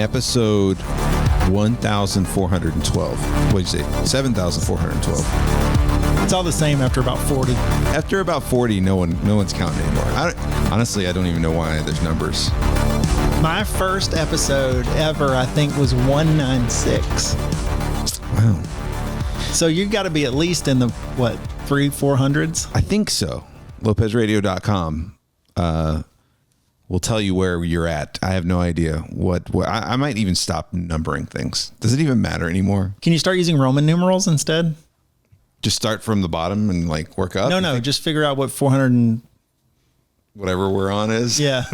episode 1,412. What did you say? 7,412. It's all the same after about 40. After about 40, no one's counting anymore. Honestly, I don't even know why there's numbers. My first episode ever, I think, was 196. Wow. So you've got to be at least in the, 400s? I think so. LopezRadio.com will tell you where you're at. I have no idea what I might even stop numbering things. Does it even matter anymore? Can you start using Roman numerals instead? Just start from the bottom and like work up? No, just figure out what 400 and whatever we're on is. Yeah.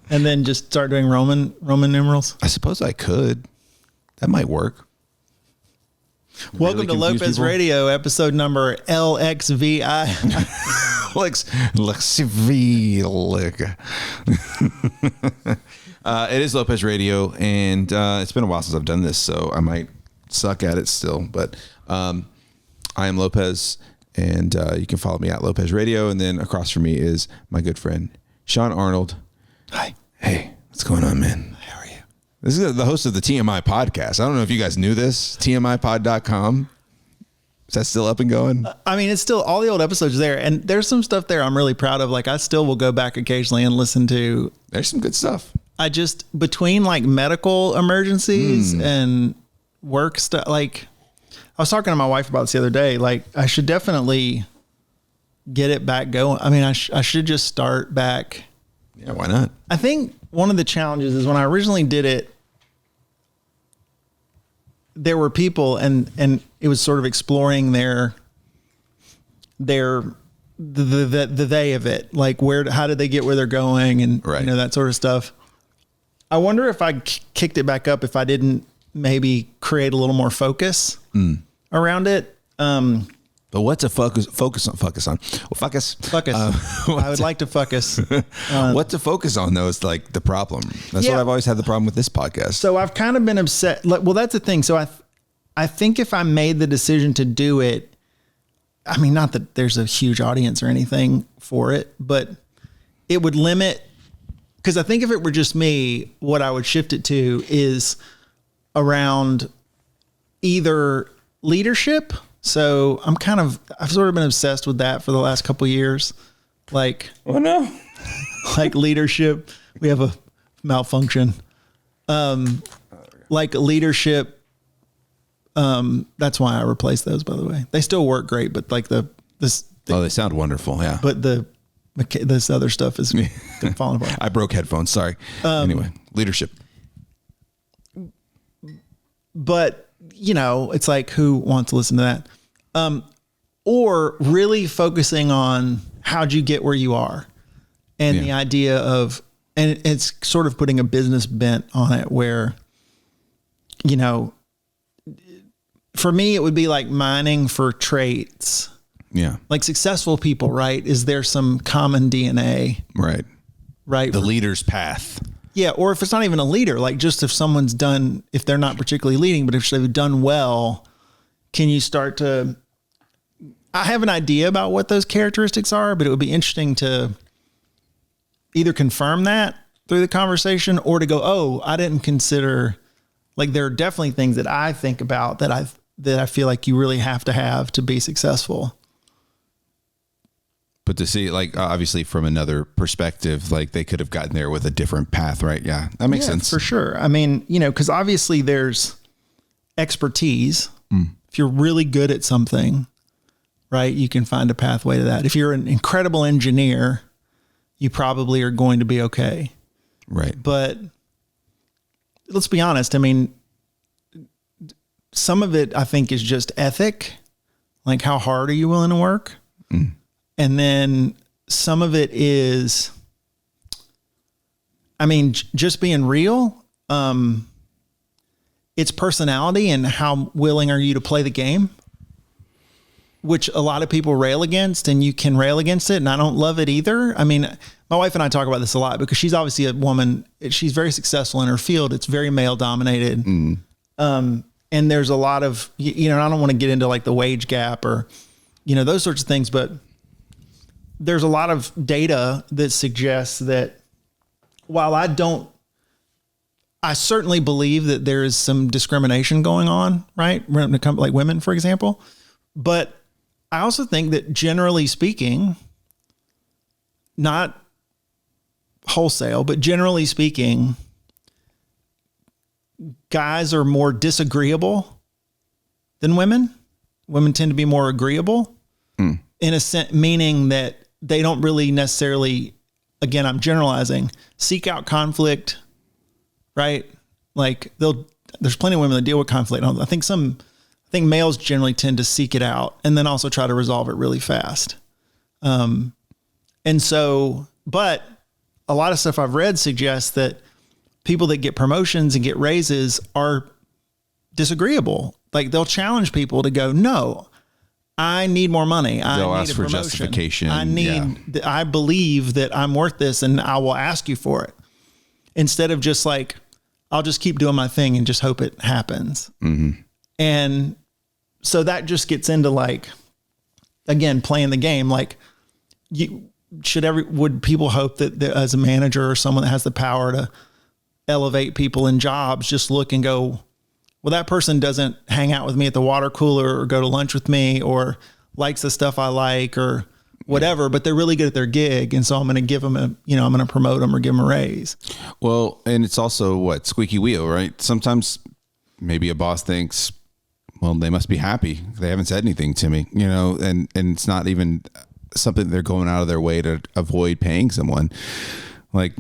And then just start doing Roman numerals. I suppose I could. That might work. Welcome to Lopez people? Radio, episode number LXVI. It is Lopez Radio, and it's been a while since I've done this, so I might suck at it still. But I am Lopez, and you can follow me at Lopez Radio. And then across from me is my good friend, Shawn Arnold. Hi. Hey, what's going on, man? How are you? This is the host of the TMIpodcast. I don't know if you guys knew this. TMIpod.com. Is that still up and going? I mean, it's still all the old episodes there, and there's some stuff there I'm really proud of. Like, I still will go back occasionally and listen to. There's some good stuff. I just, between like medical emergencies and work stuff, like I was talking to my wife about this the other day, like I should definitely get it back going. I mean, I should just start back. Yeah, why not? I think one of the challenges is when I originally did it, there were people and it was sort of exploring the they of it, like how did they get where they're going and right. That sort of stuff. I wonder if I kicked it back up, if I didn't maybe create a little more focus around it. But what's a focus on? Well, focus. I would like to focus. What to focus on, though, is like the problem. That's what I've always had the problem with this podcast. So I've kind of been upset. Well, that's the thing. So I think if I made the decision to do it, I mean, not that there's a huge audience or anything for it, but it would limit. Because I think if it were just me, what I would shift it to is around either leadership. So I've sort of been obsessed with that for the last couple of years. Like, oh no, like leadership. We have a malfunction. Like leadership. That's why I replaced those, by the way. They still work great, but like they sound wonderful. Yeah. But this other stuff is falling apart. I broke headphones. Sorry. Anyway, leadership. But it's like, who wants to listen to that? Or really focusing on how'd you get where you are, and the idea of, and it's sort of putting a business bent on it where, for me, it would be like mining for traits. Yeah. Like successful people, right? Is there some common DNA? Right. Right. The leader's path. Yeah. Or if it's not even a leader, like just if they're not particularly leading, but if they've done well, can you start to, I have an idea about what those characteristics are, but it would be interesting to either confirm that through the conversation or to go, oh, I didn't consider, like, there are definitely things that I think about that I feel like you really have to be successful. But to see, like, obviously from another perspective, like they could have gotten there with a different path, right? Yeah, that makes sense. For sure. I mean, because obviously there's expertise. If you're really good at something, right, you can find a pathway to that. If you're an incredible engineer, you probably are going to be okay. Right. But let's be honest. I mean, some of it I think is just ethic. Like, how hard are you willing to work? And then some of it is, I mean, just being real. It's personality and how willing are you to play the game, which a lot of people rail against, and you can rail against it. And I don't love it either. I mean, my wife and I talk about this a lot because she's obviously a woman. She's very successful in her field. It's very male dominated. And there's a lot of, I don't want to get into like the wage gap or, those sorts of things, but there's a lot of data that suggests that while I don't I certainly believe that there is some discrimination going on, right? When it comes like women, for example. But I also think that generally speaking, not wholesale, but generally speaking, guys are more disagreeable than women. Women tend to be more agreeable in a sense, meaning that they don't really necessarily, again, I'm generalizing, seek out conflict, right? Like there's plenty of women that deal with conflict. I think males generally tend to seek it out and then also try to resolve it really fast. And so, but a lot of stuff I've read suggests that people that get promotions and get raises are disagreeable. Like they'll challenge people to go, no, I need more money. They'll I need ask a for promotion. justification. I believe that I'm worth this and I will ask you for it. Instead of just like, I'll just keep doing my thing and just hope it happens. Mm-hmm. And so that just gets into like, again, playing the game. Like would people hope that as a manager or someone that has the power to elevate people in jobs, just look and go, well, that person doesn't hang out with me at the water cooler or go to lunch with me or likes the stuff I like or whatever, but they're really good at their gig. And so I'm going to give them I'm going to promote them or give them a raise. Well, and it's also squeaky wheel, right? Sometimes maybe a boss thinks, well, they must be happy. They haven't said anything to me, and it's not even something they're going out of their way to avoid paying someone. Like,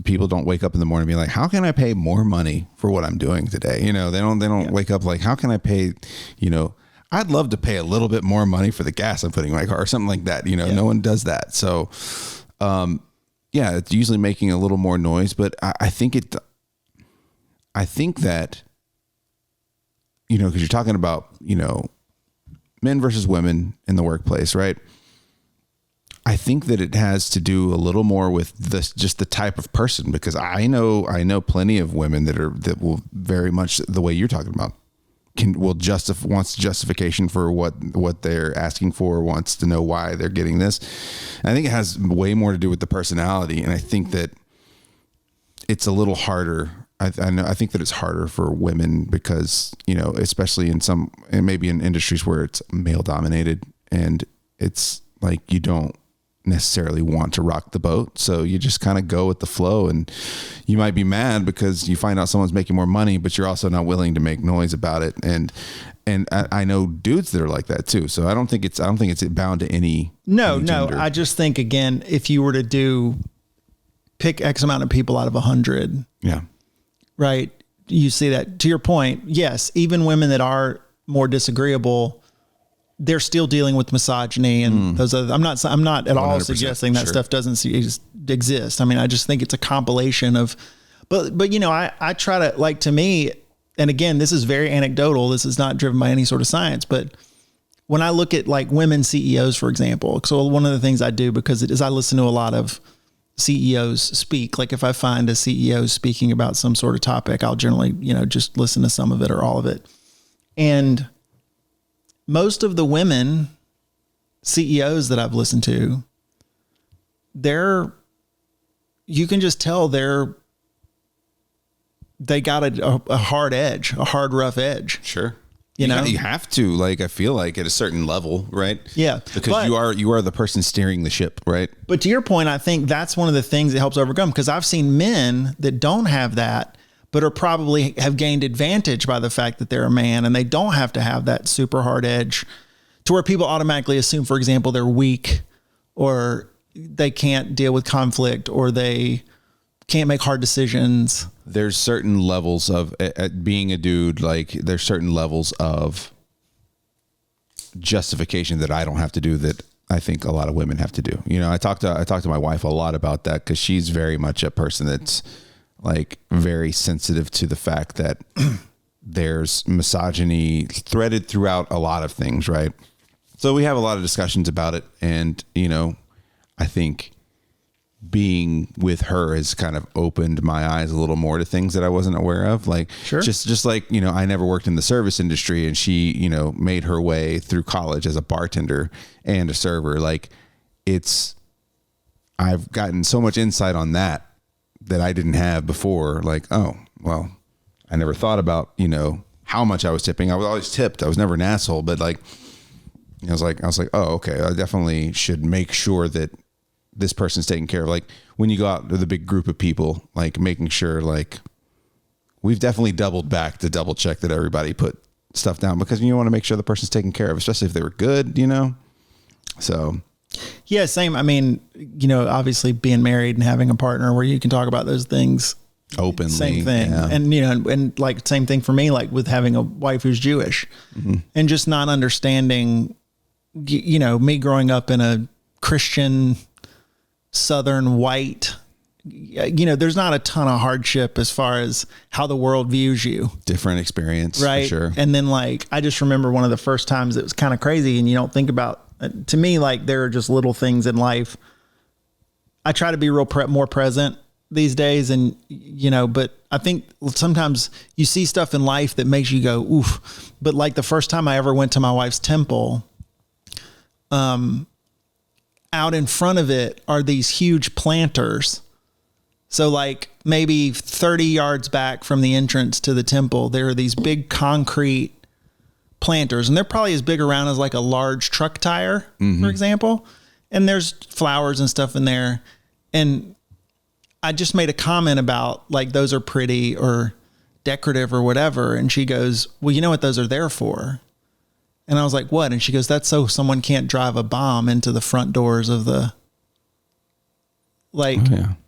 people don't wake up in the morning and be like, how can I pay more money for what I'm doing today? They don't wake up like, how can I pay, I'd love to pay a little bit more money for the gas I'm putting in my car or something like that. No one does that. So, it's usually making a little more noise, but I think that, cause you're talking about, men versus women in the workplace, right? I think that it has to do a little more with just the type of person, because I know plenty of women that will very much the way you're talking about wants justification for what they're asking for, wants to know why they're getting this. And I think it has way more to do with the personality. And I think that it's a little harder. I think that it's harder for women because, especially maybe in industries where it's male dominated and it's like, you don't necessarily want to rock the boat. So you just kind of go with the flow, and you might be mad because you find out someone's making more money, but you're also not willing to make noise about it. And I know dudes that are like that too. So I don't think it's bound to any. No. I just think, again, if you were to pick X amount of people out of 100. Yeah. Right. You see that, to your point. Yes. Even women that are more disagreeable, they're still dealing with misogyny and those other. I'm not at all suggesting that stuff doesn't exist. I mean, I just think it's a compilation of, but I try to, like, to me, and again, this is very anecdotal. This is not driven by any sort of science, but when I look at like women CEOs, for example, so one of the things I do, because I listen to a lot of CEOs speak. Like if I find a CEO speaking about some sort of topic, I'll generally, just listen to some of it or all of it. And most of the women CEOs that I've listened to, you can just tell they got a hard edge, a hard, rough edge. Sure. You have to, like, I feel like at a certain level, right? Yeah. Because you are the person steering the ship, right? But to your point, I think that's one of the things that helps overcome, because I've seen men that don't have that, but are probably have gained advantage by the fact that they're a man, and they don't have to have that super hard edge to where people automatically assume, for example, they're weak or they can't deal with conflict or they can't make hard decisions. There's certain levels of being a dude. Like there's certain levels of justification that I don't have to do that I think a lot of women have to do. I talked to my wife a lot about that, because she's very much a person that's like very sensitive to the fact that there's misogyny threaded throughout a lot of things. Right. So we have a lot of discussions about it. And, I think being with her has kind of opened my eyes a little more to things that I wasn't aware of. Like, sure. just like, I never worked in the service industry, and she, made her way through college as a bartender and a server. Like I've gotten so much insight on that I didn't have before. Like, oh, well, I never thought about, how much I was tipping. I was always tipped. I was never an asshole, but like, I was like, oh, okay. I definitely should make sure that this person's taken care of. Like when you go out with a big group of people, like making sure like we've definitely doubled back to double check that everybody put stuff down, because you want to make sure the person's taken care of, especially if they were good, So yeah, same. I mean, obviously being married and having a partner where you can talk about those things openly, same thing. Yeah. And, and like same thing for me, like with having a wife who's Jewish and just not understanding, me growing up in a Christian, Southern white, there's not a ton of hardship as far as how the world views you. Different experience, right? For sure. And then like, I just remember one of the first times it was kind of crazy, and you don't think about, to me, like there are just little things in life. I try to be more present these days, and but I think sometimes you see stuff in life that makes you go, oof. But like the first time I ever went to my wife's temple, out in front of it are these huge planters. So like maybe 30 yards back from the entrance to the temple, there are these big concrete planters, and they're probably as big around as like a large truck tire, for example. And there's flowers and stuff in there. And I just made a comment about like, those are pretty or decorative or whatever. And she goes, well, you know what those are there for? And I was like, what? And she goes, that's so someone can't drive a bomb into the front doors of the, like,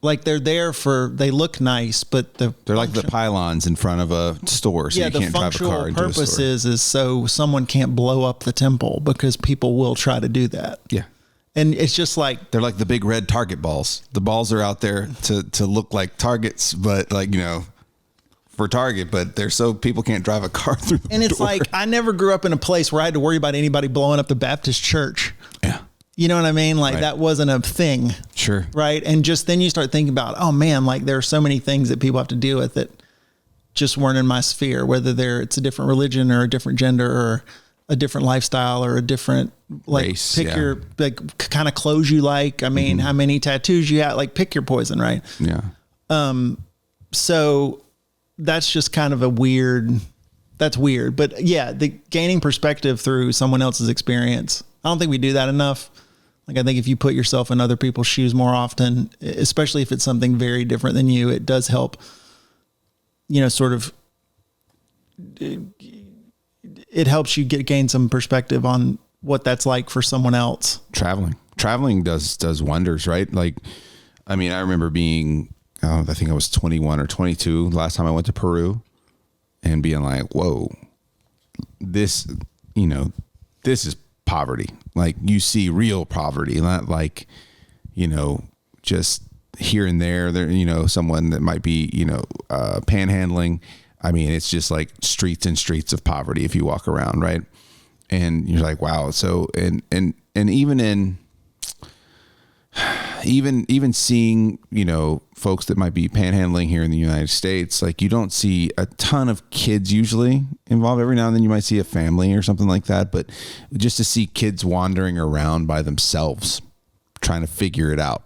like they're there for, they look nice, but they're like the pylons in front of a store. So you can't drive a car into a store. The purpose is so someone can't blow up the temple, because people will try to do that. Yeah. And it's just like, they're like the big red target balls. The balls are out there to look like targets, but like, for target, but they're so people can't drive a car through the And it's door. like, I never grew up in a place where I had to worry about anybody blowing up the Baptist church. Yeah. You know what I mean? Like that wasn't a thing. Sure. Right. And just then you start thinking about, oh man, like there are so many things that people have to deal with that just weren't in my sphere, whether it's a different religion or a different gender or a different lifestyle or a different like race, pick your like kind of clothes you like. I mean, how many tattoos you have, like pick your poison. Right. Yeah. So that's just kind of that's weird, but yeah, the gaining perspective through someone else's experience. I don't think we do that enough. Like, I think if you put yourself in other people's shoes more often, especially if it's something very different than you, it does help, sort of, it helps you gain some perspective on what that's like for someone else. Traveling does wonders, right? Like, I mean, I remember being, I think I was 21 or 22 last time I went to Peru, and being like, whoa, this is poverty. Like, you see real poverty, not like, just here and there, someone that might be, panhandling. I mean, it's just like streets and streets of poverty if you walk around. Right. And you're like, wow. So, and even seeing, folks that might be panhandling here in the United States, like you don't see a ton of kids usually involved. Every now and then you might see a family or something like that, but just to see kids wandering around by themselves, trying to figure it out.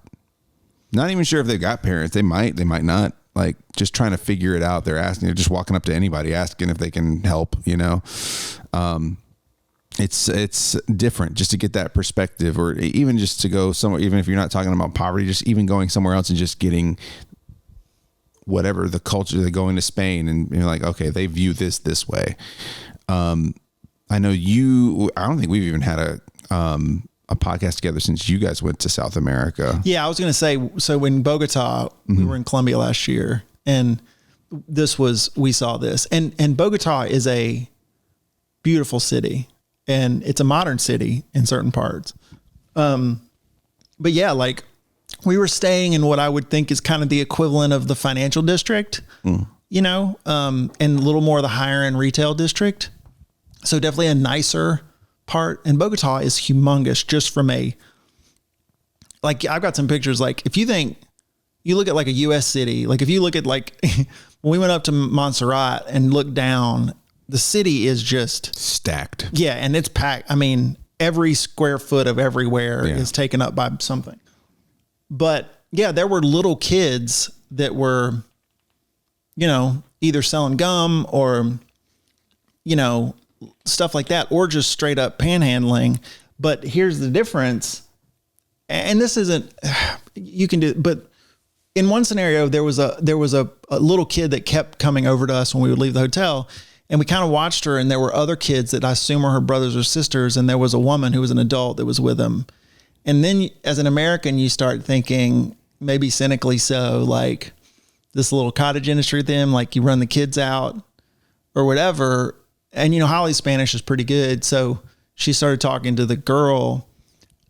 Not even sure if they've got parents. They might not, like just trying to figure it out. They're just walking up to anybody, asking if they can help, it's different just to get that perspective, or even just to go somewhere, even if you're not talking about poverty, just even going somewhere else and just getting whatever the culture. They're going to Spain and you're like, okay, they view this way. I know I don't think we've even had a podcast together since you guys went to South America. Yeah. I was going to say, so in Bogota, we were in Colombia last year, and we saw this, and Bogota is a beautiful city. And it's a modern city in certain parts. But yeah, like we were staying in what I would think is kind of the equivalent of the financial district, and a little more of the higher end retail district. So definitely a nicer part. And Bogota is humongous just from like, I've got some pictures. Like if you look at like a US city, like if you look at like when we went up to Montserrat and looked down, the city is just stacked. Yeah. And it's packed. I mean, every square foot of everywhere is taken up by something. But yeah, there were little kids that were, either selling gum or, you know, stuff like that, or just straight up panhandling. But here's the difference. And this isn't, you can do, but in one scenario, there was a little kid that kept coming over to us when we would leave the hotel, and we kind of watched her, and there were other kids that I assume are her brothers or sisters. And there was a woman who was an adult that was with them. And then as an American, you start thinking, maybe cynically so, like this little cottage industry thing, like you run the kids out or whatever. And, you know, Holly's Spanish is pretty good. So she started talking to the girl,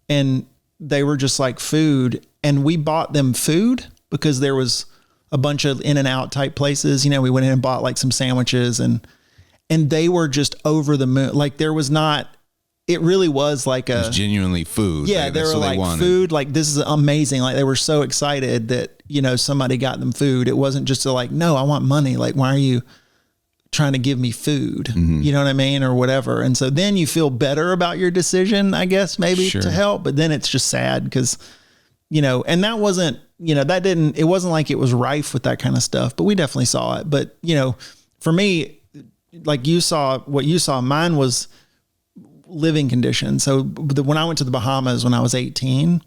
and they were just like food. And we bought them food because there was a bunch of In-N-Out type places. You know, we went in and bought like some sandwiches, and they were just over the moon. Like there was not, it really was like it was genuinely food. Yeah. Like, they were like food, like this is amazing. Like they were so excited that, you know, somebody got them food. It wasn't just like, no, I want money. Like, why are you trying to give me food? Mm-hmm. You know what I mean? Or whatever. And so then you feel better about your decision, I guess, maybe to help, but then it's just sad because, you know, and that wasn't, you know, it wasn't like it was rife with that kind of stuff, but we definitely saw it. But, you know, for me, like what you saw, mine was living conditions. So when I went to the Bahamas when I was 18,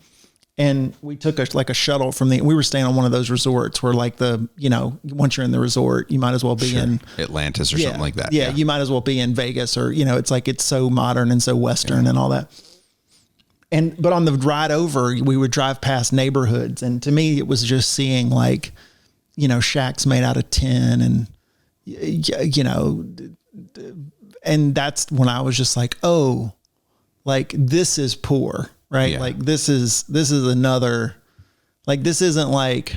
and we took a shuttle we were staying on one of those resorts where like you know, once you're in the resort, you might as well be in Atlantis or something like that. Yeah. You might as well be in Vegas, or, you know, it's like, it's so modern and so Western and all that. But on the ride over, we would drive past neighborhoods. And to me, it was just seeing like, you know, shacks made out of tin, and, you know, and that's when I was just like, oh, like this is poor. Right. Yeah. Like this is another, like, this isn't like,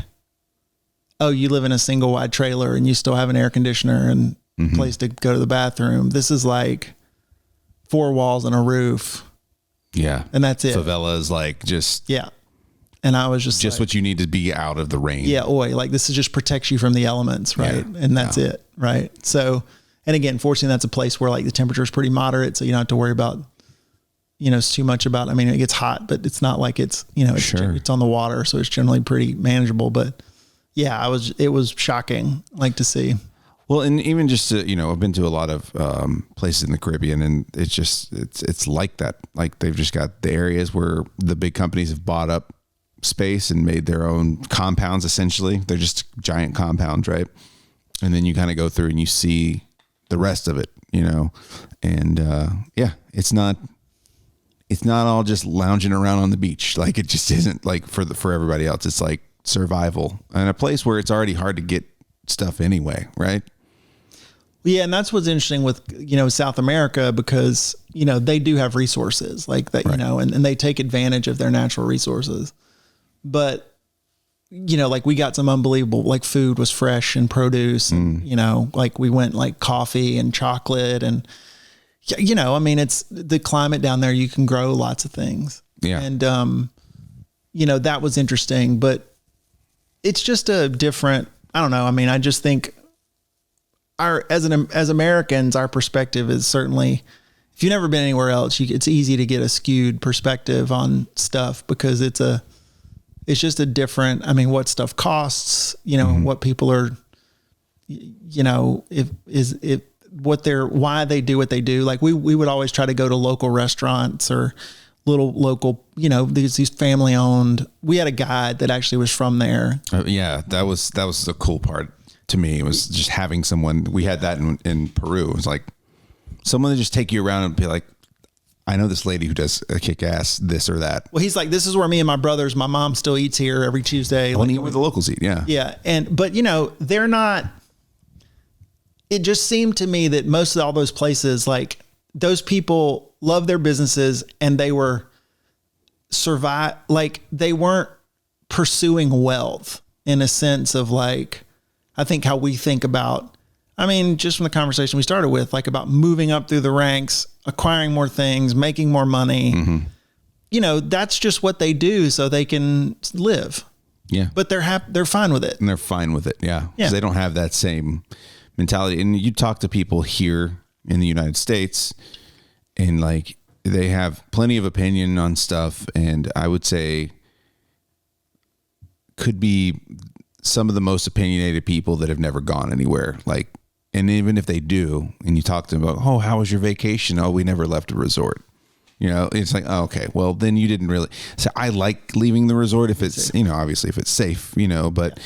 oh, you live in a single wide trailer and you still have an air conditioner and place to go to the bathroom. This is like 4 walls and a roof. Yeah. And that's it. Favela is like just. Yeah. And I was just like, what you need to be out of the rain. Yeah. Like this is just protects you from the elements. Right. Yeah. And that's it. Right. So, and again, fortunately that's a place where like the temperature is pretty moderate. So you don't have to worry about, you know, it's too much about, I mean, it gets hot, but it's not like it's, you know, it's on the water. So it's generally pretty manageable, but yeah, it was shocking, like, to see. Well, and even just to, you know, I've been to a lot of places in the Caribbean, and it's just, it's like that. Like they've just got the areas where the big companies have bought up space and made their own compounds. Essentially, they're just giant compounds, right? And then you kind of go through and you see the rest of it, you know, and it's not all just lounging around on the beach. Like it just isn't, like for everybody else. It's like survival, and a place where it's already hard to get stuff anyway, right? Yeah, and that's what's interesting with, you know, South America, because, you know, they do have resources like that, you know, and they take advantage of their natural resources. But, you know, like we got some unbelievable, like food was fresh and produce, and, you know, like we went like coffee and chocolate, and, you know, I mean, it's the climate down there, you can grow lots of things. Yeah. And, you know, that was interesting, but it's just a different, I don't know. I mean, I just think as Americans, our perspective is certainly, if you've never been anywhere else, it's easy to get a skewed perspective on stuff, because it's just a different, I mean, what stuff costs, you know, what people are, you know, why they do what they do. Like we would always try to go to local restaurants or little local, you know, these family owned. We had a guide that actually was from there. Yeah. That was the cool part to me. It was just having someone, we had that in Peru. It was like someone to just take you around and be like, I know this lady who does a kick ass this or that. Well, he's like, this is where me and my my mom still eats here every Tuesday. I want to eat where the locals eat. Yeah. Yeah. But you know, they're not, it just seemed to me that most of all those places, like those people love their businesses, and they were like they weren't pursuing wealth in a sense of like, I think how we think about, I mean, just from the conversation we started with, like about moving up through the ranks, acquiring more things, making more money, you know, that's just what they do so they can live. Yeah. But they're fine with it. And they're fine with it. Yeah. Because they don't have that same mentality. And you talk to people here in the United States, and like they have plenty of opinion on stuff, and I would say could be some of the most opinionated people that have never gone anywhere. Like, and even if they do, and you talk to them about, oh, how was your vacation? Oh, we never left a resort. You know, it's like, oh, okay, well, then you didn't really. So I like leaving the resort if it's, you know, obviously if it's safe, you know, but,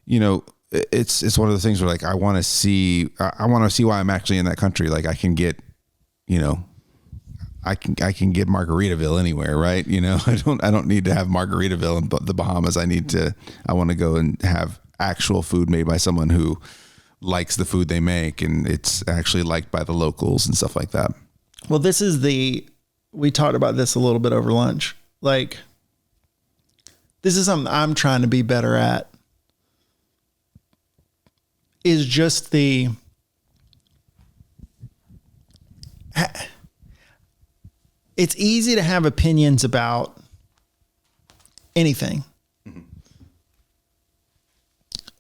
you know, it's one of the things where like, I want to see why I'm actually in that country. Like I can get, you know, I can get Margaritaville anywhere, right? You know, I don't need to have Margaritaville in the Bahamas. I want to go and have actual food made by someone who likes the food they make, and it's actually liked by the locals and stuff like that. Well, we talked about this a little bit over lunch. Like, this is something I'm trying to be better at, is just it's easy to have opinions about anything. Mm-hmm.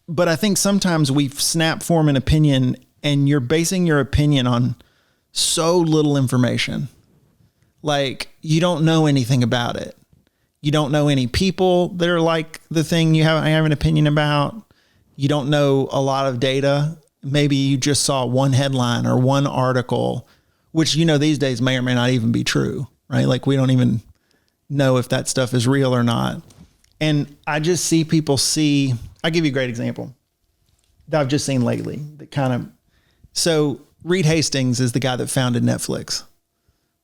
But I think sometimes we snap form an opinion and you're basing your opinion on so little information. Like, you don't know anything about it. You don't know any people that are like the thing I have an opinion about. You don't know a lot of data. Maybe you just saw one headline or one article, which, you know, these days may or may not even be true, right? Like, we don't even know if that stuff is real or not. And I just see people I'll give you a great example that I've just seen lately that so Reed Hastings is the guy that founded Netflix,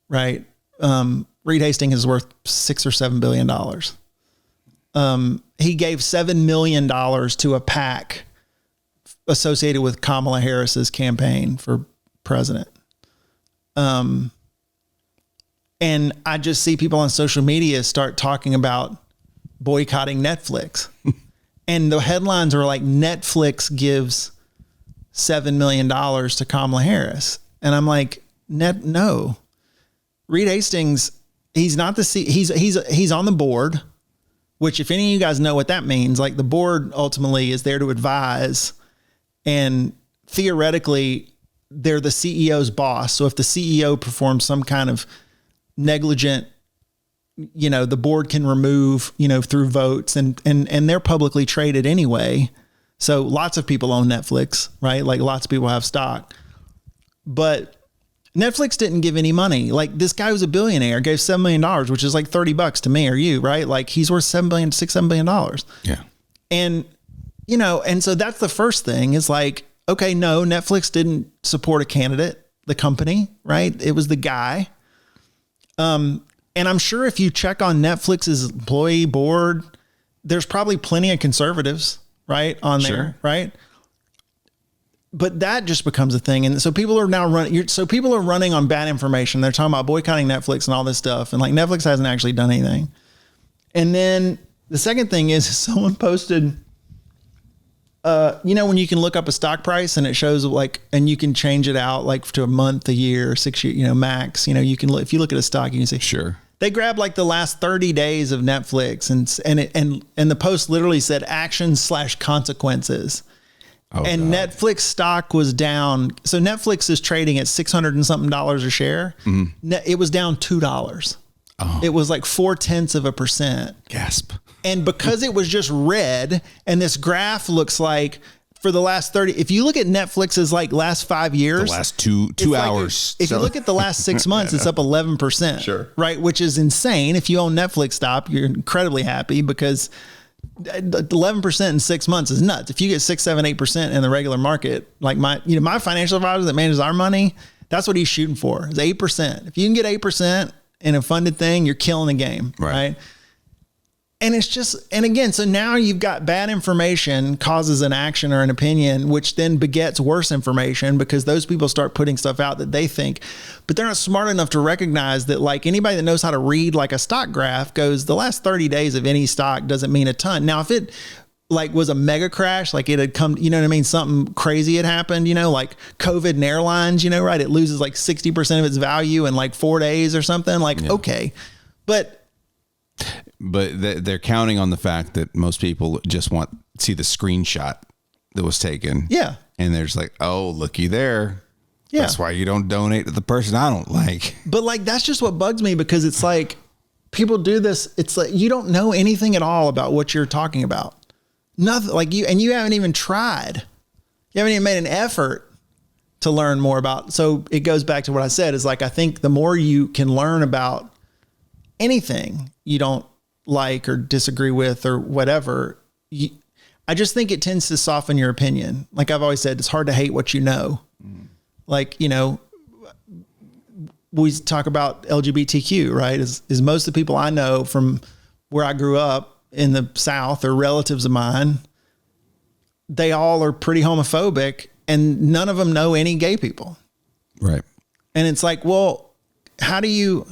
right? Reed Hastings is worth $6 or $7 billion. He gave $7 million to a PAC associated with Kamala Harris's campaign for president. And I just see people on social media start talking about boycotting Netflix. And the headlines are like, Netflix gives $7 million to Kamala Harris. And I'm like, no. Reed Hastings, he's not he's on the board, which, if any of you guys know what that means, like, the board ultimately is there to advise, and theoretically they're the CEO's boss. So if the CEO performs some kind of negligent, you know, the board can remove, you know, through votes, and they're publicly traded anyway. So lots of people own Netflix, right? Like, lots of people have stock, but Netflix didn't give any money. Like, this guy was a billionaire, gave $7 million, which is like $30 to me or you, right? Like, he's worth $7 billion. Yeah. And, you know, and so that's the first thing is like, okay, no, Netflix didn't support a candidate, the company, right? It was the guy. And I'm sure if you check on Netflix's employee board, there's probably plenty of conservatives, right, on there, sure, right? But that just becomes a thing. And so people are now running on bad information. They're talking about boycotting Netflix and all this stuff. And like, Netflix hasn't actually done anything. And then the second thing is, someone posted, you know, when you can look up a stock price and it shows like, and you can change it out like to a month, a year, 6 years, you know, max, you know, you can if you look at a stock, you can see, sure. They grabbed like the last 30 days of Netflix and the post literally said actions/consequences. Oh, and God. Netflix stock was down. So Netflix is trading at $600 and something a share. Mm-hmm. It was down $2. Oh. It was like 0.4%. Gasp. And because it was just red, and this graph looks like for the last 30, if you look at Netflix's like last 5 years, the last two hours. If you look at the last 6 months, it's up 11%. Sure. Right. Which is insane. If you own Netflix stock, you're incredibly happy, because 11% in 6 months is nuts. If you get 6, 7, 8% in the regular market, like my financial advisor that manages our money, that's what he's shooting for, is 8%. If you can get 8% in a funded thing, you're killing the game. Right. And it's just, and again, so now you've got bad information causes an action or an opinion, which then begets worse information, because those people start putting stuff out that they think, but they're not smart enough to recognize that, like, anybody that knows how to read like a stock graph goes, the last 30 days of any stock doesn't mean a ton. Now, if it like was a mega crash, like it had come, you know what I mean? Something crazy had happened, you know, like COVID and airlines, you know, right? It loses like 60% of its value in like 4 days or something, like, yeah. Okay. But they're counting on the fact that most people just see the screenshot that was taken. Yeah. And there's like, oh, looky there. Yeah. That's why you don't donate to the person I don't like. But like, that's just what bugs me, because it's like, people do this. It's like, you don't know anything at all about what you're talking about. Nothing like you, and you haven't even tried. You haven't even made an effort to learn more about. So it goes back to what I said is like, I think the more you can learn about anything you don't like or disagree with or whatever, I just think it tends to soften your opinion. Like I've always said, it's hard to hate what you know. Like, you know, we talk about LGBTQ, right? Is most of the people I know from where I grew up in the South or relatives of mine, they all are pretty homophobic and none of them know any gay people. Right. And it's like, well, how do you,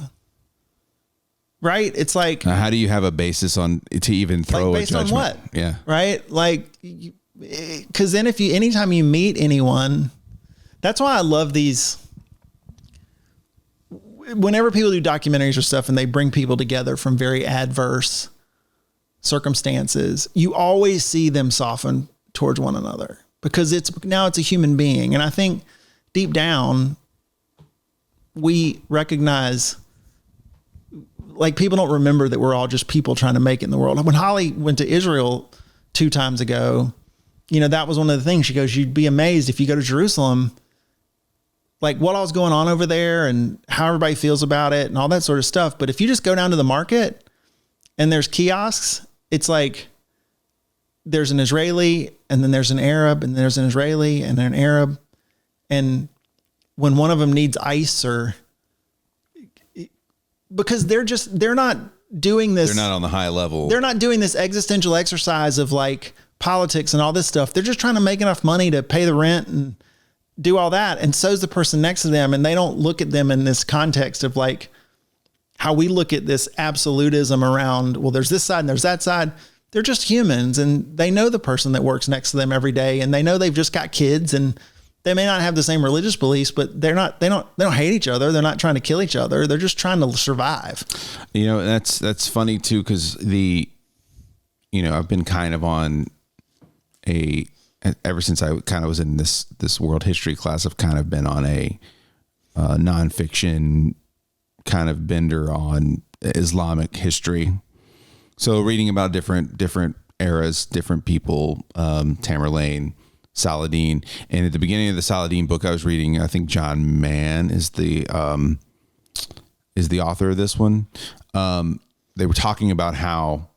right? It's like, how do you have a basis on to even throw like a judgment? On what? Yeah. Right. Like, cause then anytime you meet anyone, that's why I love these, whenever people do documentaries or stuff and they bring people together from very adverse circumstances, you always see them soften towards one another because it's a human being. And I think deep down we recognize, like, people don't remember that we're all just people trying to make it in the world. When Holly went to Israel 2 times ago, you know, that was one of the things. She goes, you'd be amazed if you go to Jerusalem, like what all's going on over there and how everybody feels about it and all that sort of stuff. But if you just go down to the market and there's kiosks, it's like there's an Israeli and then there's an Arab and there's an Israeli and an Arab. And when one of them needs ice or because they're not doing this. They're not on the high level. They're not doing this existential exercise of like politics and all this stuff. They're just trying to make enough money to pay the rent and do all that. And so's the person next to them. And they don't look at them in this context of like how we look at this absolutism around, well, there's this side and there's that side. They're just humans and they know the person that works next to them every day. And they know they've just got kids and they may not have the same religious beliefs, but they don't hate each other. They're not trying to kill each other. They're just trying to survive. You know, that's funny too. Cause I've been kind of on ever since I kind of was in this world history class, I've kind of been on a nonfiction kind of bender on Islamic history. So reading about different eras, different people, Tamerlane, Saladin. And at the beginning of the Saladin book I was reading, I think John Mann is the author of this one. They were talking about how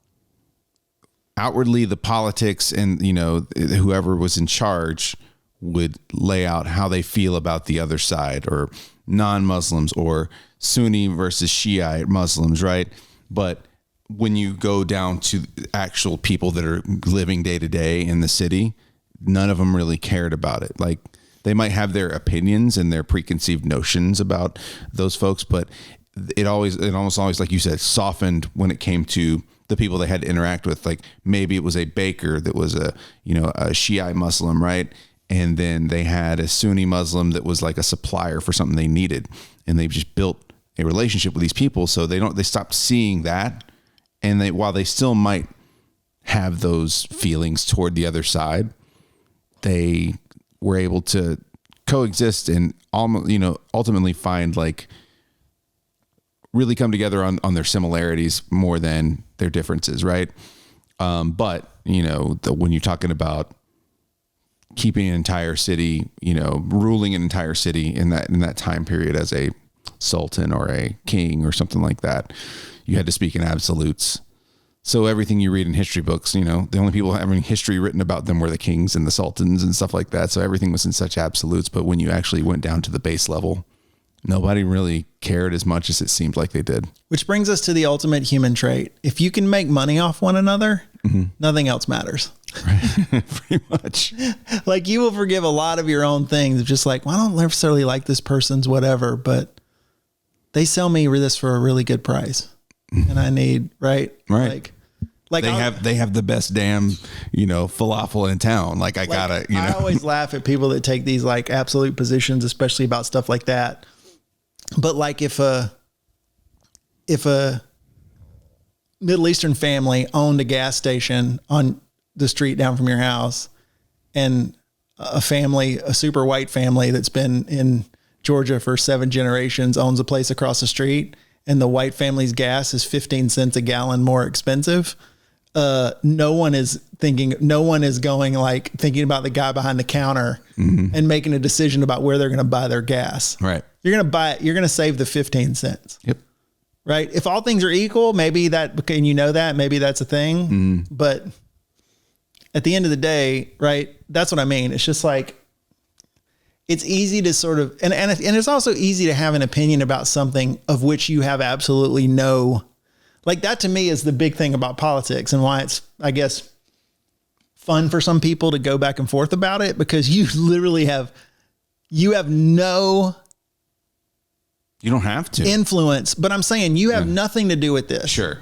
outwardly the politics and, whoever was in charge would lay out how they feel about the other side or non-Muslims or Sunni versus Shiite Muslims. Right. But when you go down to actual people that are living day to day in the city, none of them really cared about it. Like they might have their opinions and their preconceived notions about those folks, but it almost always, like you said, softened when it came to the people they had to interact with. Like maybe it was a baker that was a Shiite Muslim, right? And then they had a Sunni Muslim that was like a supplier for something they needed. And they've just built a relationship with these people. So they stopped seeing that. And while they still might have those feelings toward the other side, they were able to coexist and ultimately find like really come together on their similarities more than their differences. Right. But when you're talking about keeping an entire city, ruling an entire city in that time period as a sultan or a king or something like that, you had to speak in absolutes. So everything you read in history books, the only people having history written about them were the kings and the sultans and stuff like that. So everything was in such absolutes. But when you actually went down to the base level, nobody really cared as much as it seemed like they did. Which brings us to the ultimate human trait. If you can make money off one another, nothing else matters. Right. Pretty much. Like you will forgive a lot of your own things. Just like, well, I don't necessarily like this person's whatever, but they sell me this for a really good price. And I need, right. Like they have the best damn, falafel in town. Like I always laugh at people that take these like absolute positions, especially about stuff like that. But like if a Middle Eastern family owned a gas station on the street down from your house and a super white family that's been in Georgia for 7 generations owns a place across the street and the white family's gas is 15 cents a gallon more expensive, no one is going like thinking about the guy behind the counter and making a decision about where they're going to buy their gas. Right. You're going to save the 15 cents. Yep. Right. If all things are equal, maybe that, and you know that, maybe that's a thing. But at the end of the day, right, that's what I mean. It's just like, it's easy to sort of, and it's also easy to have an opinion about something of which you have absolutely no, like that to me is the big thing about politics and why it's, I guess, fun for some people to go back and forth about it, because you literally you don't have to influence, but I'm saying you have nothing to do with this. Sure.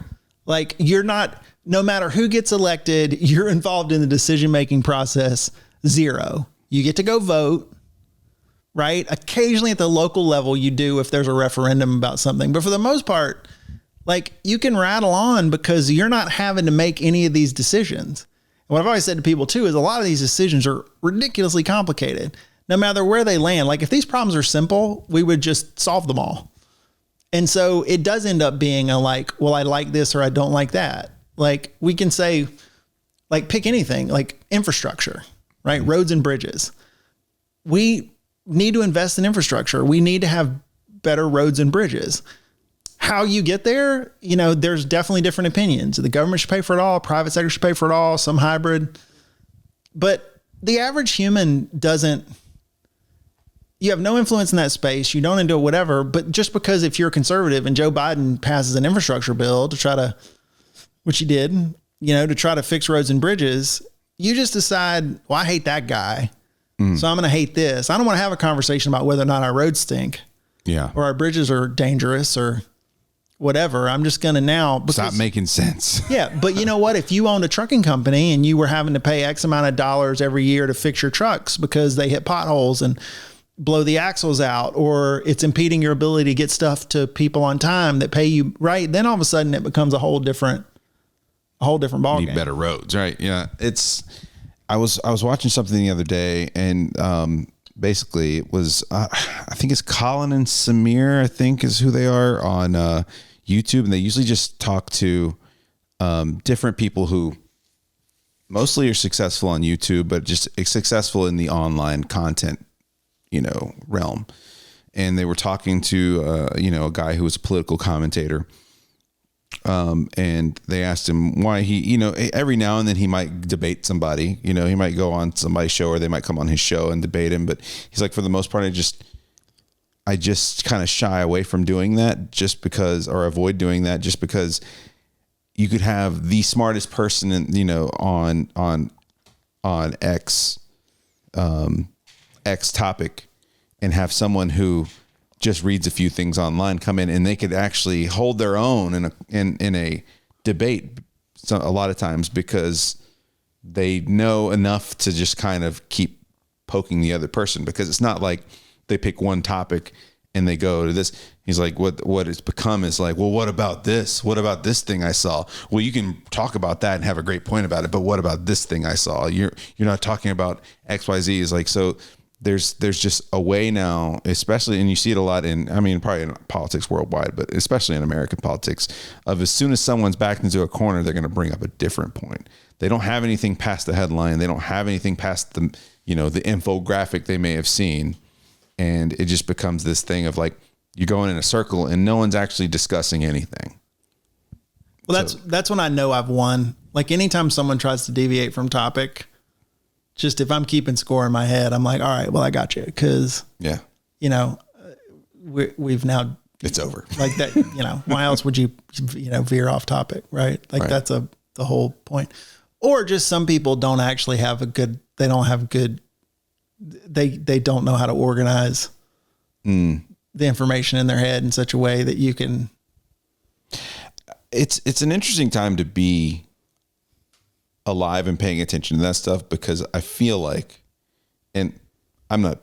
Like you're not, no matter who gets elected, you're involved in the decision-making process. Zero. You get to go vote, right? Occasionally at the local level, you do if there's a referendum about something, but for the most part, like you can rattle on because you're not having to make any of these decisions. And what I've always said to people too, is a lot of these decisions are ridiculously complicated, no matter where they land. Like if these problems are simple, we would just solve them all. And so it does end up being a like, well, I like this or I don't like that. Like we can say, like pick anything, like infrastructure, right? Roads and bridges. We need to invest in infrastructure. We need to have better roads and bridges. How you get there, you know, there's definitely different opinions. The government should pay for it all. Private sector should pay for it all, some hybrid. But the average human you have no influence in that space. You don't do whatever. But just because if you're a conservative and Joe Biden passes an infrastructure bill to try to, which he did, you know, to try to fix roads and bridges, you just decide, well, I hate that guy. So I'm going to hate this. I don't want to have a conversation about whether or not our roads stink. Yeah. Or our bridges are dangerous or whatever. I'm just going to now stop making sense. Yeah. But you know what? If you owned a trucking company and you were having to pay X amount of dollars every year to fix your trucks because they hit potholes and blow the axles out, or it's impeding your ability to get stuff to people on time that pay you, right? Then all of a sudden it becomes a whole different ballgame. Need better roads. Right. Yeah. I was watching something the other day and, basically it was, I think it's Colin and Samir, I think is who they are on, YouTube. And they usually just talk to, different people who mostly are successful on YouTube, but just successful in the online content, you know, realm. And they were talking to, you know, a guy who was a political commentator. And they asked him why he, you know, every now and then he might debate somebody, you know, he might go on somebody's show or they might come on his show and debate him. But he's like, for the most part, I just kind of shy away from doing that just because, or avoid doing that just because you could have the smartest person in, you know, on X topic and have someone who just reads a few things online come in and they could actually hold their own in a debate a lot of times because they know enough to just kind of keep poking the other person, because it's not like they pick one topic and they go to this. He's like, what it's become is like, well, what about this? What about this thing I saw? Well, you can talk about that and have a great point about it, but what about this thing I saw? You're not talking about XYZ. Is like, so there's just a way now, especially, and you see it a lot in, I mean, probably in politics worldwide, but especially in American politics, of as soon as someone's backed into a corner, they're going to bring up a different point. They don't have anything past the headline. They don't have anything past the, you know, the infographic they may have seen. And it just becomes this thing of like, you're going in a circle and no one's actually discussing anything. Well, that's when I know I've won. Like anytime someone tries to deviate from topic, just if I'm keeping score in my head, I'm like, all right, well, I got you. Cause you know, we've now, it's over like that, you know, why else would you know, veer off topic? Right. Like that's the whole point. Or just some people don't actually have they don't know how to organize the information in their head in such a way that you can. It's an interesting time to be alive and paying attention to that stuff, because I feel like, and I'm not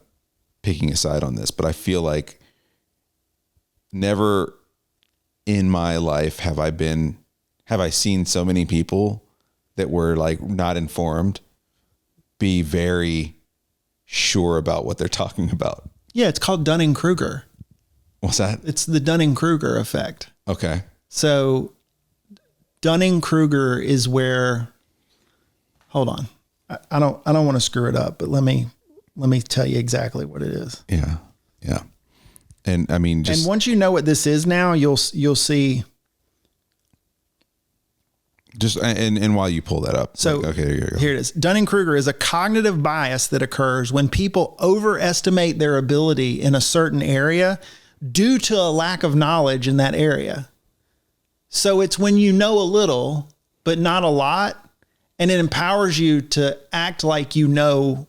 picking a side on this, but I feel like never in my life have I seen so many people that were like not informed be very sure about what they're talking about. Yeah. It's called Dunning-Kruger. What's that? It's the Dunning-Kruger effect. Okay. So Dunning-Kruger is where, hold on. I don't want to screw it up, but let me tell you exactly what it is. Yeah. Yeah. And I mean, and once you know what this is now, you'll see. Just, and while you pull that up. So okay, here you go. Here it is. Dunning-Kruger is a cognitive bias that occurs when people overestimate their ability in a certain area due to a lack of knowledge in that area. So it's when you know a little, but not a lot, and it empowers you to act like you know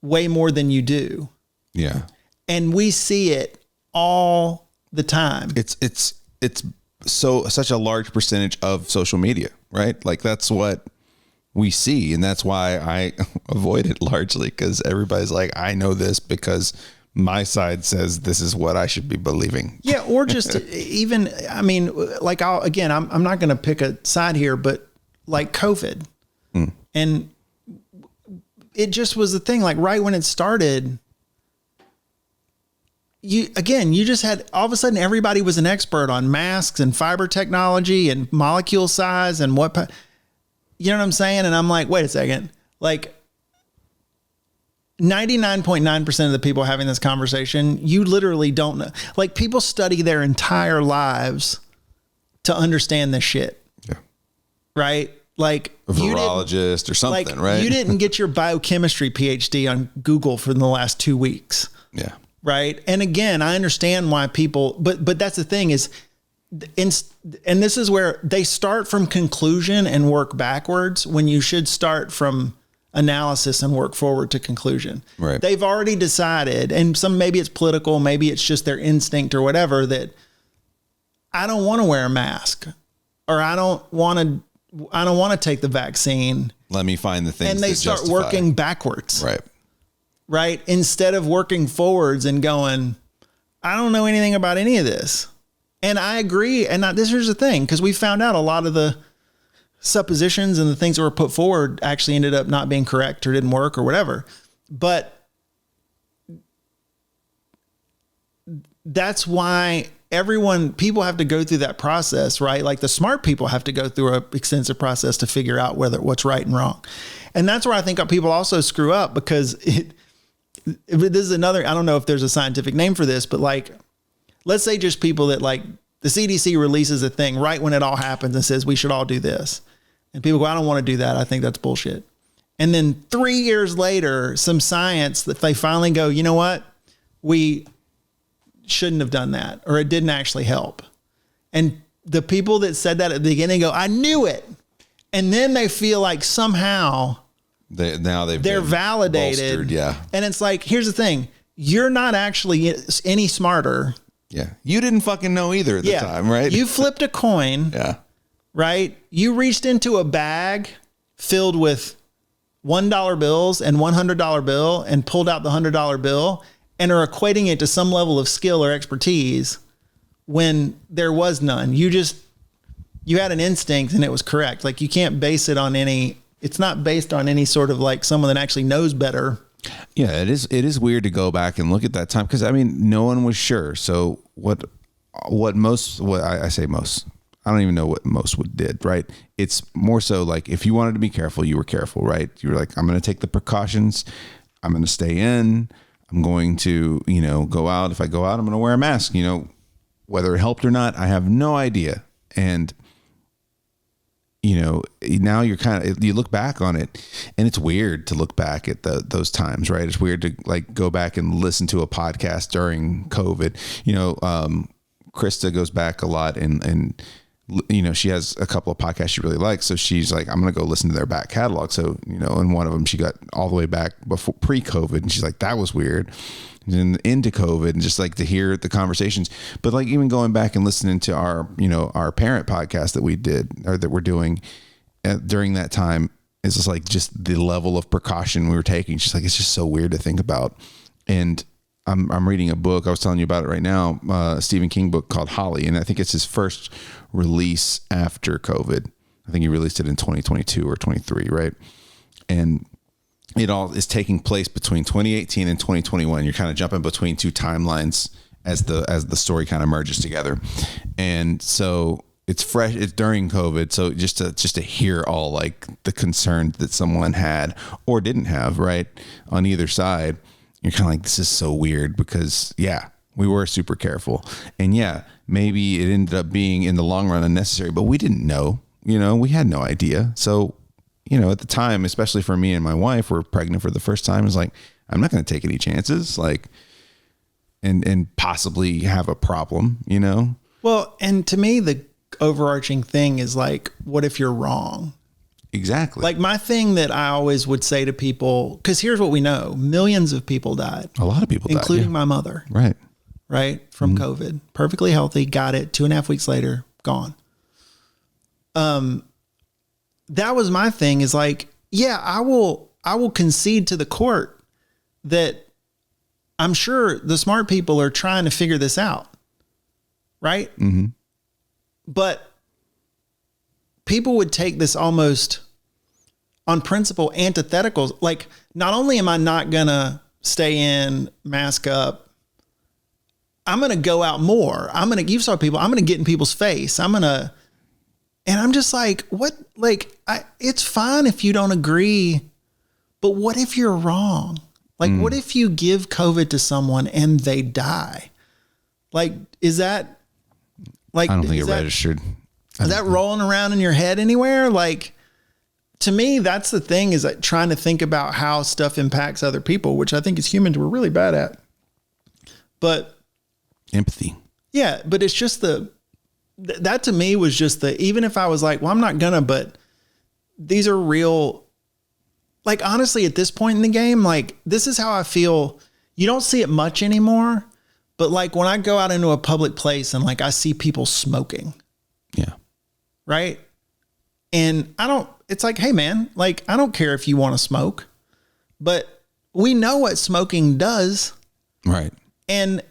way more than you do. Yeah. And we see it all the time. It's such a large percentage of social media, right? Like that's what we see. And that's why I avoid it largely, because everybody's like, I know this because my side says this is what I should be believing. Yeah. Or just even, I mean, like I'm not going to pick a side here, but like COVID and it just was the thing, like right when it started, you just had all of a sudden everybody was an expert on masks and fiber technology and molecule size and what, you know what I'm saying? And I'm like, wait a second, like 99.9% of the people having this conversation, you literally don't know. Like people study their entire lives to understand this shit. Yeah. Right. Like a virologist or something, like, right? You didn't get your biochemistry PhD on Google for the last 2 weeks. Yeah. Right. And again, I understand why people, but that's the thing is, and this is where they start from conclusion and work backwards when you should start from analysis and work forward to conclusion. Right. They've already decided, and maybe it's political, maybe it's just their instinct or whatever, that I don't want to wear a mask or I don't want to take the vaccine. Let me find the things. And they start working backwards. Right. Right. Instead of working forwards and going, I don't know anything about any of this. And I agree. And this is the thing, because we found out a lot of the suppositions and the things that were put forward actually ended up not being correct or didn't work or whatever. But that's why people have to go through that process, right? Like the smart people have to go through an extensive process to figure out what's right and wrong. And that's where I think people also screw up, because this is another, I don't know if there's a scientific name for this, but like, let's say just people that like the CDC releases a thing right when it all happens and says, we should all do this. And people go, I don't want to do that. I think that's bullshit. And then 3 years later, some science that they finally go, you know what? We shouldn't have done that, or it didn't actually help. And the people that said that at the beginning go, I knew it. And then they feel like somehow they're validated. Bolstered, yeah. And it's like, here's the thing. You're not actually any smarter. Yeah. You didn't fucking know either at the time, right? You flipped a coin. Yeah. Right. You reached into a bag filled with $1 bills and $100 bill and pulled out the $100 bill and are equating it to some level of skill or expertise when there was none. You had an instinct and it was correct. Like you can't base it on it's not based on any sort of like someone that actually knows better. Yeah, it is weird to go back and look at that time, because I mean, no one was sure. So what I say most, I don't even know what most did, right? It's more so like if you wanted to be careful, you were careful, right? You were like, I'm going to take the precautions. I'm going to stay in. I'm going to, go out. If I go out, I'm going to wear a mask, whether it helped or not, I have no idea. And, now you look back on it, and it's weird to look back at those times, right? It's weird to like go back and listen to a podcast during COVID. Krista goes back a lot and she has a couple of podcasts she really likes. So she's like, I'm going to go listen to their back catalog. So, in one of them, she got all the way back before pre-COVID, and she's like, that was weird. And then into COVID, and just like to hear the conversations, but like even going back and listening to our parent podcast that we did, or that we're doing during that time, is just like just the level of precaution we were taking. She's like, it's just so weird to think about. And I'm reading a book. I was telling you about it right now, a Stephen King book called Holly. And I think it's his first release after COVID. I think he released it in 2022 or 23, right? And it all is taking place between 2018 and 2021. You're kind of jumping between two timelines as the story kind of merges together. And so it's fresh. It's during COVID. So just to hear all like the concerns that someone had or didn't have, right, on either side, you're kind of like, this is so weird because we were super careful. And maybe it ended up being in the long run unnecessary, but we didn't know, we had no idea. So, at the time, especially for me and my wife, we're pregnant for the first time. It's like, I'm not going to take any chances, like, and possibly have a problem, Well, and to me, the overarching thing is like, what if you're wrong? Exactly. Like my thing that I always would say to people, because here's what we know. Millions of people died. A lot of people died. Including my mother. Right. From COVID. Perfectly healthy. Got it. 2.5 weeks later, gone. That was my thing is like, I will concede to the court that I'm sure the smart people are trying to figure this out. Right. Mm-hmm. But people would take this almost on principle antithetical. Like, not only am I not going to stay in, mask up, I'm going to go out more. You saw people, I'm going to get in people's face. And I'm just like, what? Like, it's fine if you don't agree, but what if you're wrong? Like, what if you give COVID to someone and they die? Like, is that like, I don't think it registered. Is that rolling around in your head anywhere? Like, to me, that's the thing, is like trying to think about how stuff impacts other people, which I think as humans, we're really bad at. But empathy. Yeah. But it's just that to me was just even if I was like, well, I'm not gonna, but these are real, like, honestly, at this point in the game, like, this is how I feel. You don't see it much anymore, but like when I go out into a public place and like I see people smoking. Yeah. Right. And it's like, hey man, like, I don't care if you want to smoke, but we know what smoking does. Right. And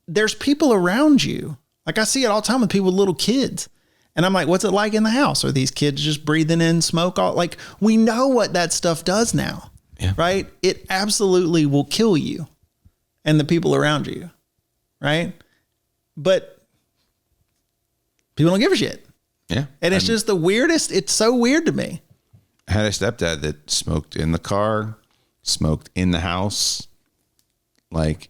there's people around you. Like, I see it all the time with people with little kids. And I'm like, what's it like in the house? Are these kids just breathing in smoke? Like, we know what that stuff does now. Yeah. Right. It absolutely will kill you and the people around you. Right. But people don't give a shit. Yeah. And it's just the weirdest. It's so weird to me. I had a stepdad that smoked in the car, smoked in the house. Like,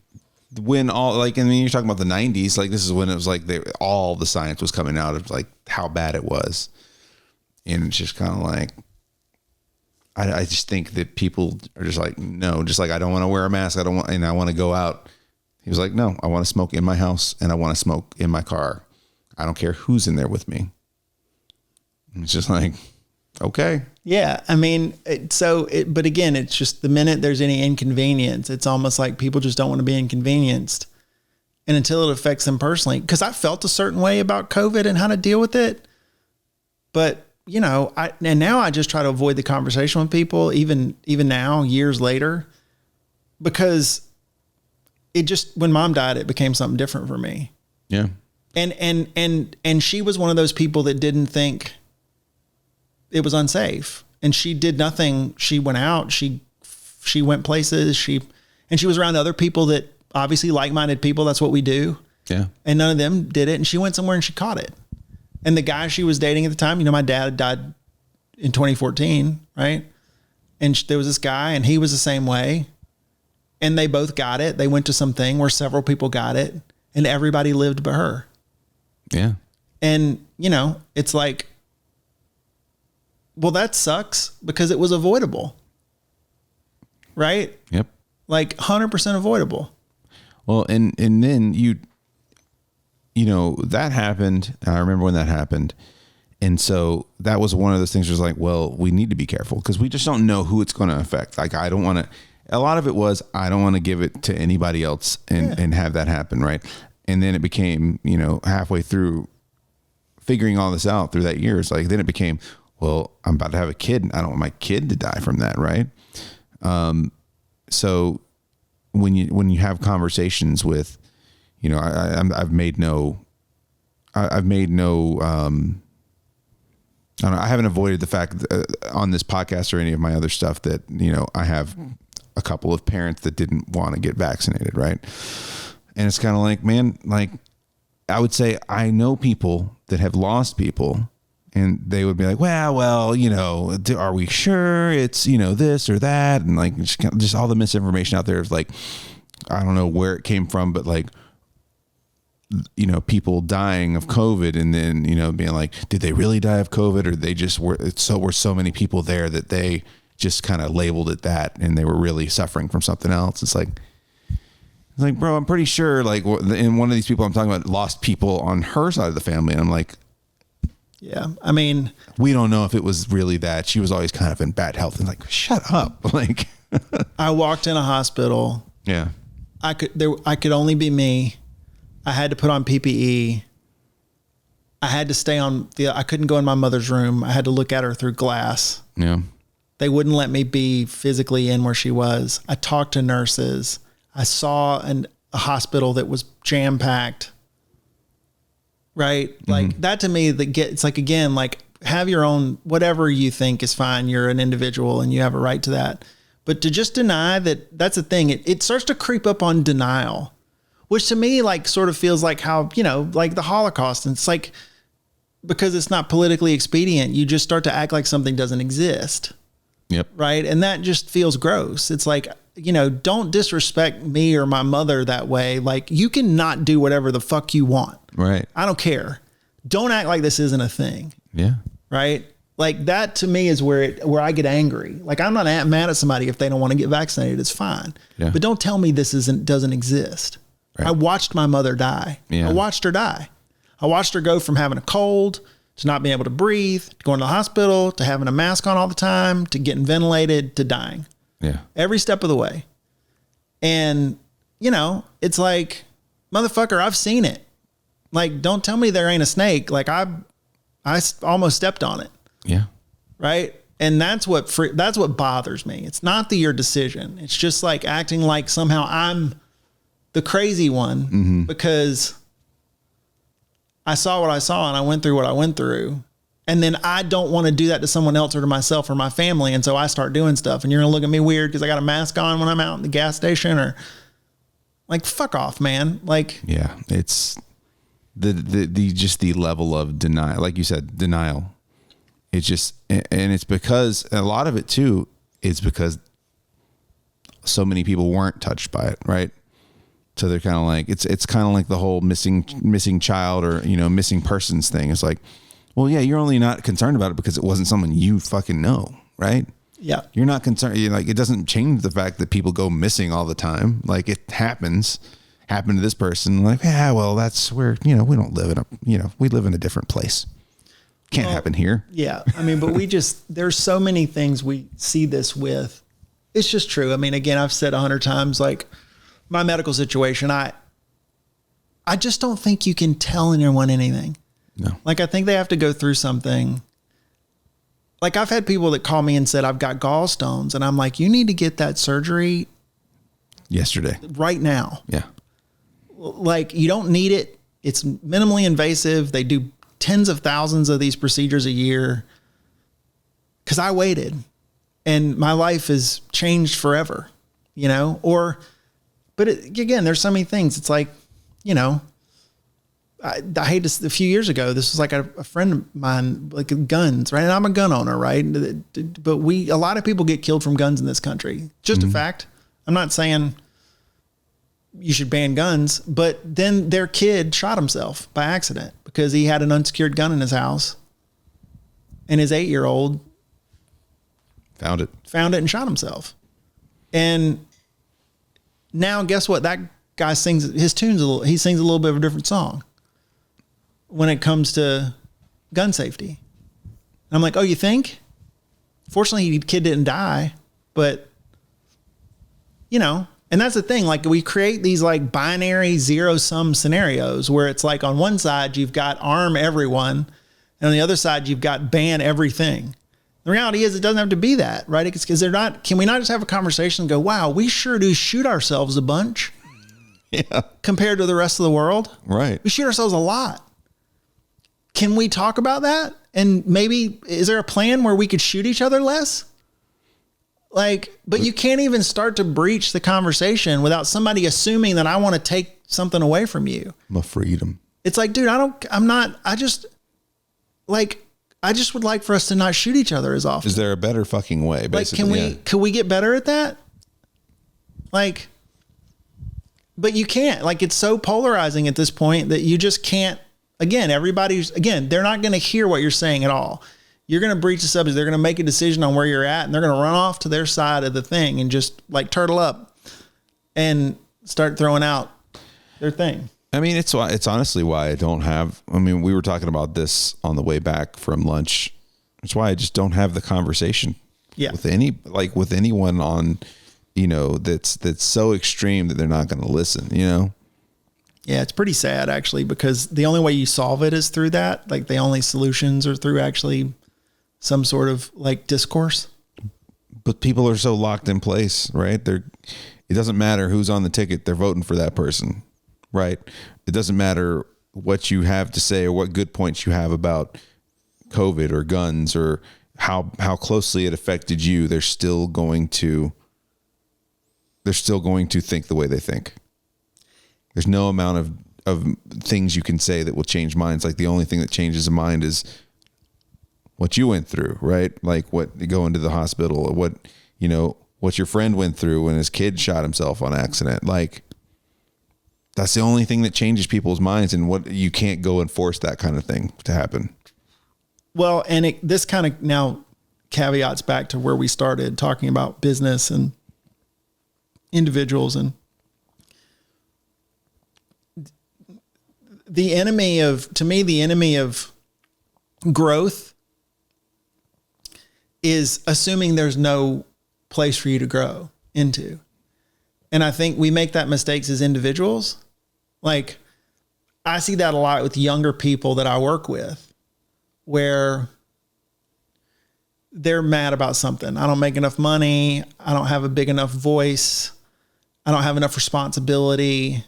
when all, like, and then you're talking about the 90s, like, this is when it was like all the science was coming out of like how bad it was. And it's just kind of like, I just think that people are just like, no, just like, I don't want to wear a mask. I want to go out. He was like, no, I want to smoke in my house and I want to smoke in my car. I don't care who's in there with me. And it's just like, okay. Yeah. I mean, but again, it's just the minute there's any inconvenience, it's almost like people just don't want to be inconvenienced. And until it affects them personally, because I felt a certain way about COVID and how to deal with it. But, and now I just try to avoid the conversation with people, even now, years later, because when mom died, it became something different for me. Yeah. And she was one of those people that didn't think it was unsafe, and she did nothing. She went out, she went places, and she was around other people that obviously like-minded people. That's what we do. Yeah. And none of them did it. And she went somewhere and she caught it. And the guy she was dating at the time, my dad died in 2014. Right. And there was this guy and he was the same way, and they both got it. They went to something where several people got it and everybody lived but her. Yeah. And it's like, well, that sucks because it was avoidable. Right? Yep. Like 100% avoidable. Well, and then that happened. And I remember when that happened. And so that was one of those things where it's like, well, we need to be careful because we just don't know who it's going to affect. Like, I don't want to, a lot of it was, I don't want to give it to anybody else and have that happen. Right. And then it became, halfway through figuring all this out through that year, it's like, then it became, well, I'm about to have a kid and I don't want my kid to die from that. Right. So when you have conversations with, I've made no, I haven't avoided the fact on this podcast or any of my other stuff that, I have a couple of parents that didn't want to get vaccinated. Right. And it's kind of like, man, like, I would say I know people that have lost people, and they would be like, well, you know, are we sure it's, you know, this or that? And like, just all the misinformation out there is like, I don't know where it came from, but like, you know, people dying of COVID, and then, you know, being like, did they really die of COVID, or they just were so many people there that they just kind of labeled it that, and they were really suffering from something else. It's like, bro, I'm pretty sure, like, and one of these people I'm talking about lost people on her side of the family. And I'm like, yeah, I mean, we don't know if it was really that. She was always kind of in bad health. And like, shut up. Like, I walked in a hospital. Yeah. I could only be me. I had to put on PPE. I had to stay I couldn't go in my mother's room. I had to look at her through glass. Yeah. They wouldn't let me be physically in where she was. I talked to nurses. I saw a hospital that was jam packed. Right. Like that to me, it's like, again, like, have your own, whatever you think is fine. You're an individual and you have a right to that. But to just deny that's the thing. It starts to creep up on denial, which to me, like, sort of feels like how, you know, like the Holocaust. And it's like, because it's not politically expedient, you just start to act like something doesn't exist. Yep. Right. And that just feels gross. It's like, you know, don't disrespect me or my mother that way. Like, you can not do whatever the fuck you want. Right. I don't care. Don't act like this isn't a thing. Yeah. Right. Like, that to me is where I get angry. Like, I'm not mad at somebody if they don't want to get vaccinated. It's fine. Yeah. But don't tell me this doesn't exist. Right. I watched my mother die. Yeah. I watched her die. I watched her go from having a cold to not being able to breathe, to going to the hospital, to having a mask on all the time, to getting ventilated, to dying. Yeah. Every step of the way. And, you know, it's like, motherfucker, I've seen it. Like, don't tell me there ain't a snake. Like, I almost stepped on it. Yeah. Right. And that's what bothers me. It's not your decision. It's just like acting like somehow I'm the crazy one because I saw what I saw and I went through what I went through. And then I don't want to do that to someone else or to myself or my family. And so I start doing stuff, and you're going to look at me weird because I got a mask on when I'm out in the gas station, or like, fuck off, man. Like, yeah, it's just the level of denial. Like you said, denial. It's just, and it's because a lot of it too is because so many people weren't touched by it. Right. So they're kind of like, it's kind of like the whole missing child or, you know, missing persons thing. It's like, well, yeah, you're only not concerned about it because it wasn't someone you fucking know, right? Yeah. You're not concerned. You're like, it doesn't change the fact that people go missing all the time. Like, it happened to this person. Like, yeah, well, that's where, you know, we don't live we live in a different place. Can't happen here. Yeah. I mean, but there's so many things we see this with. It's just true. I mean, again, I've said 100 times, like, my medical situation, I just don't think you can tell anyone anything. No. Like, I think they have to go through something. Like, I've had people that call me and said, I've got gallstones. And I'm like, you need to get that surgery yesterday, right now. Yeah. Like, you don't need it. It's minimally invasive. They do tens of thousands of these procedures a year. 'Cause I waited and my life has changed forever, you know, but again, there's so many things. It's like, you know, I hate this. A few years ago, this was like a friend of mine, like, guns, right? And I'm a gun owner, right? But a lot of people get killed from guns in this country. Just a fact. I'm not saying you should ban guns, but then their kid shot himself by accident because he had an unsecured gun in his house, and his 8-year-old found it and shot himself. And now guess what? That guy sings his tunes he sings a little bit of a different song when it comes to gun safety. And I'm like, oh, you think? Fortunately, the kid didn't die, but, you know, and that's the thing. Like, we create these like binary zero-sum scenarios where it's like, on one side, you've got arm everyone, and on the other side, you've got ban everything. The reality is, it doesn't have to be that, right? Because can we not just have a conversation and go, wow, we sure do shoot ourselves a bunch. Yeah. Compared to the rest of the world. Right. We shoot ourselves a lot. Can we talk about that? And maybe, is there a plan where we could shoot each other less? Like, but you can't even start to breach the conversation without somebody assuming that I want to take something away from you. My freedom. It's like, dude, I just would like for us to not shoot each other as often. Is there a better fucking way? Basically, like, could we get better at that? Like, but you can't. Like, it's so polarizing at this point that you just can't. Again, they're not going to hear what you're saying at all. You're going to breach the subject. They're going to make a decision on where you're at, and they're going to run off to their side of the thing and just like turtle up and start throwing out their thing. I mean, it's honestly why I don't have, I mean, we were talking about this on the way back from lunch. It's why I just don't have the conversation with anyone on, that's so extreme that they're not going to listen, Yeah, it's pretty sad actually, because the only way you solve it is through that. Like, the only solutions are through actually some sort of like discourse. But people are so locked in place, right? It doesn't matter who's on the ticket. They're voting for that person, right? It doesn't matter what you have to say or what good points you have about COVID or guns or how closely it affected you. They're still going to think the way they think. There's no amount of things you can say that will change minds. Like, the only thing that changes a mind is what you went through, right? Like going to the hospital, or what your friend went through when his kid shot himself on accident. Like, that's the only thing that changes people's minds, and what you can't go and force that kind of thing to happen. Well, and this kind of now caveats back to where we started talking about business and individuals, and the enemy of growth is assuming there's no place for you to grow into. And I think we make that mistakes as individuals. Like, I see that a lot with younger people that I work with, where they're mad about something. I don't make enough money. I don't have a big enough voice. I don't have enough responsibility.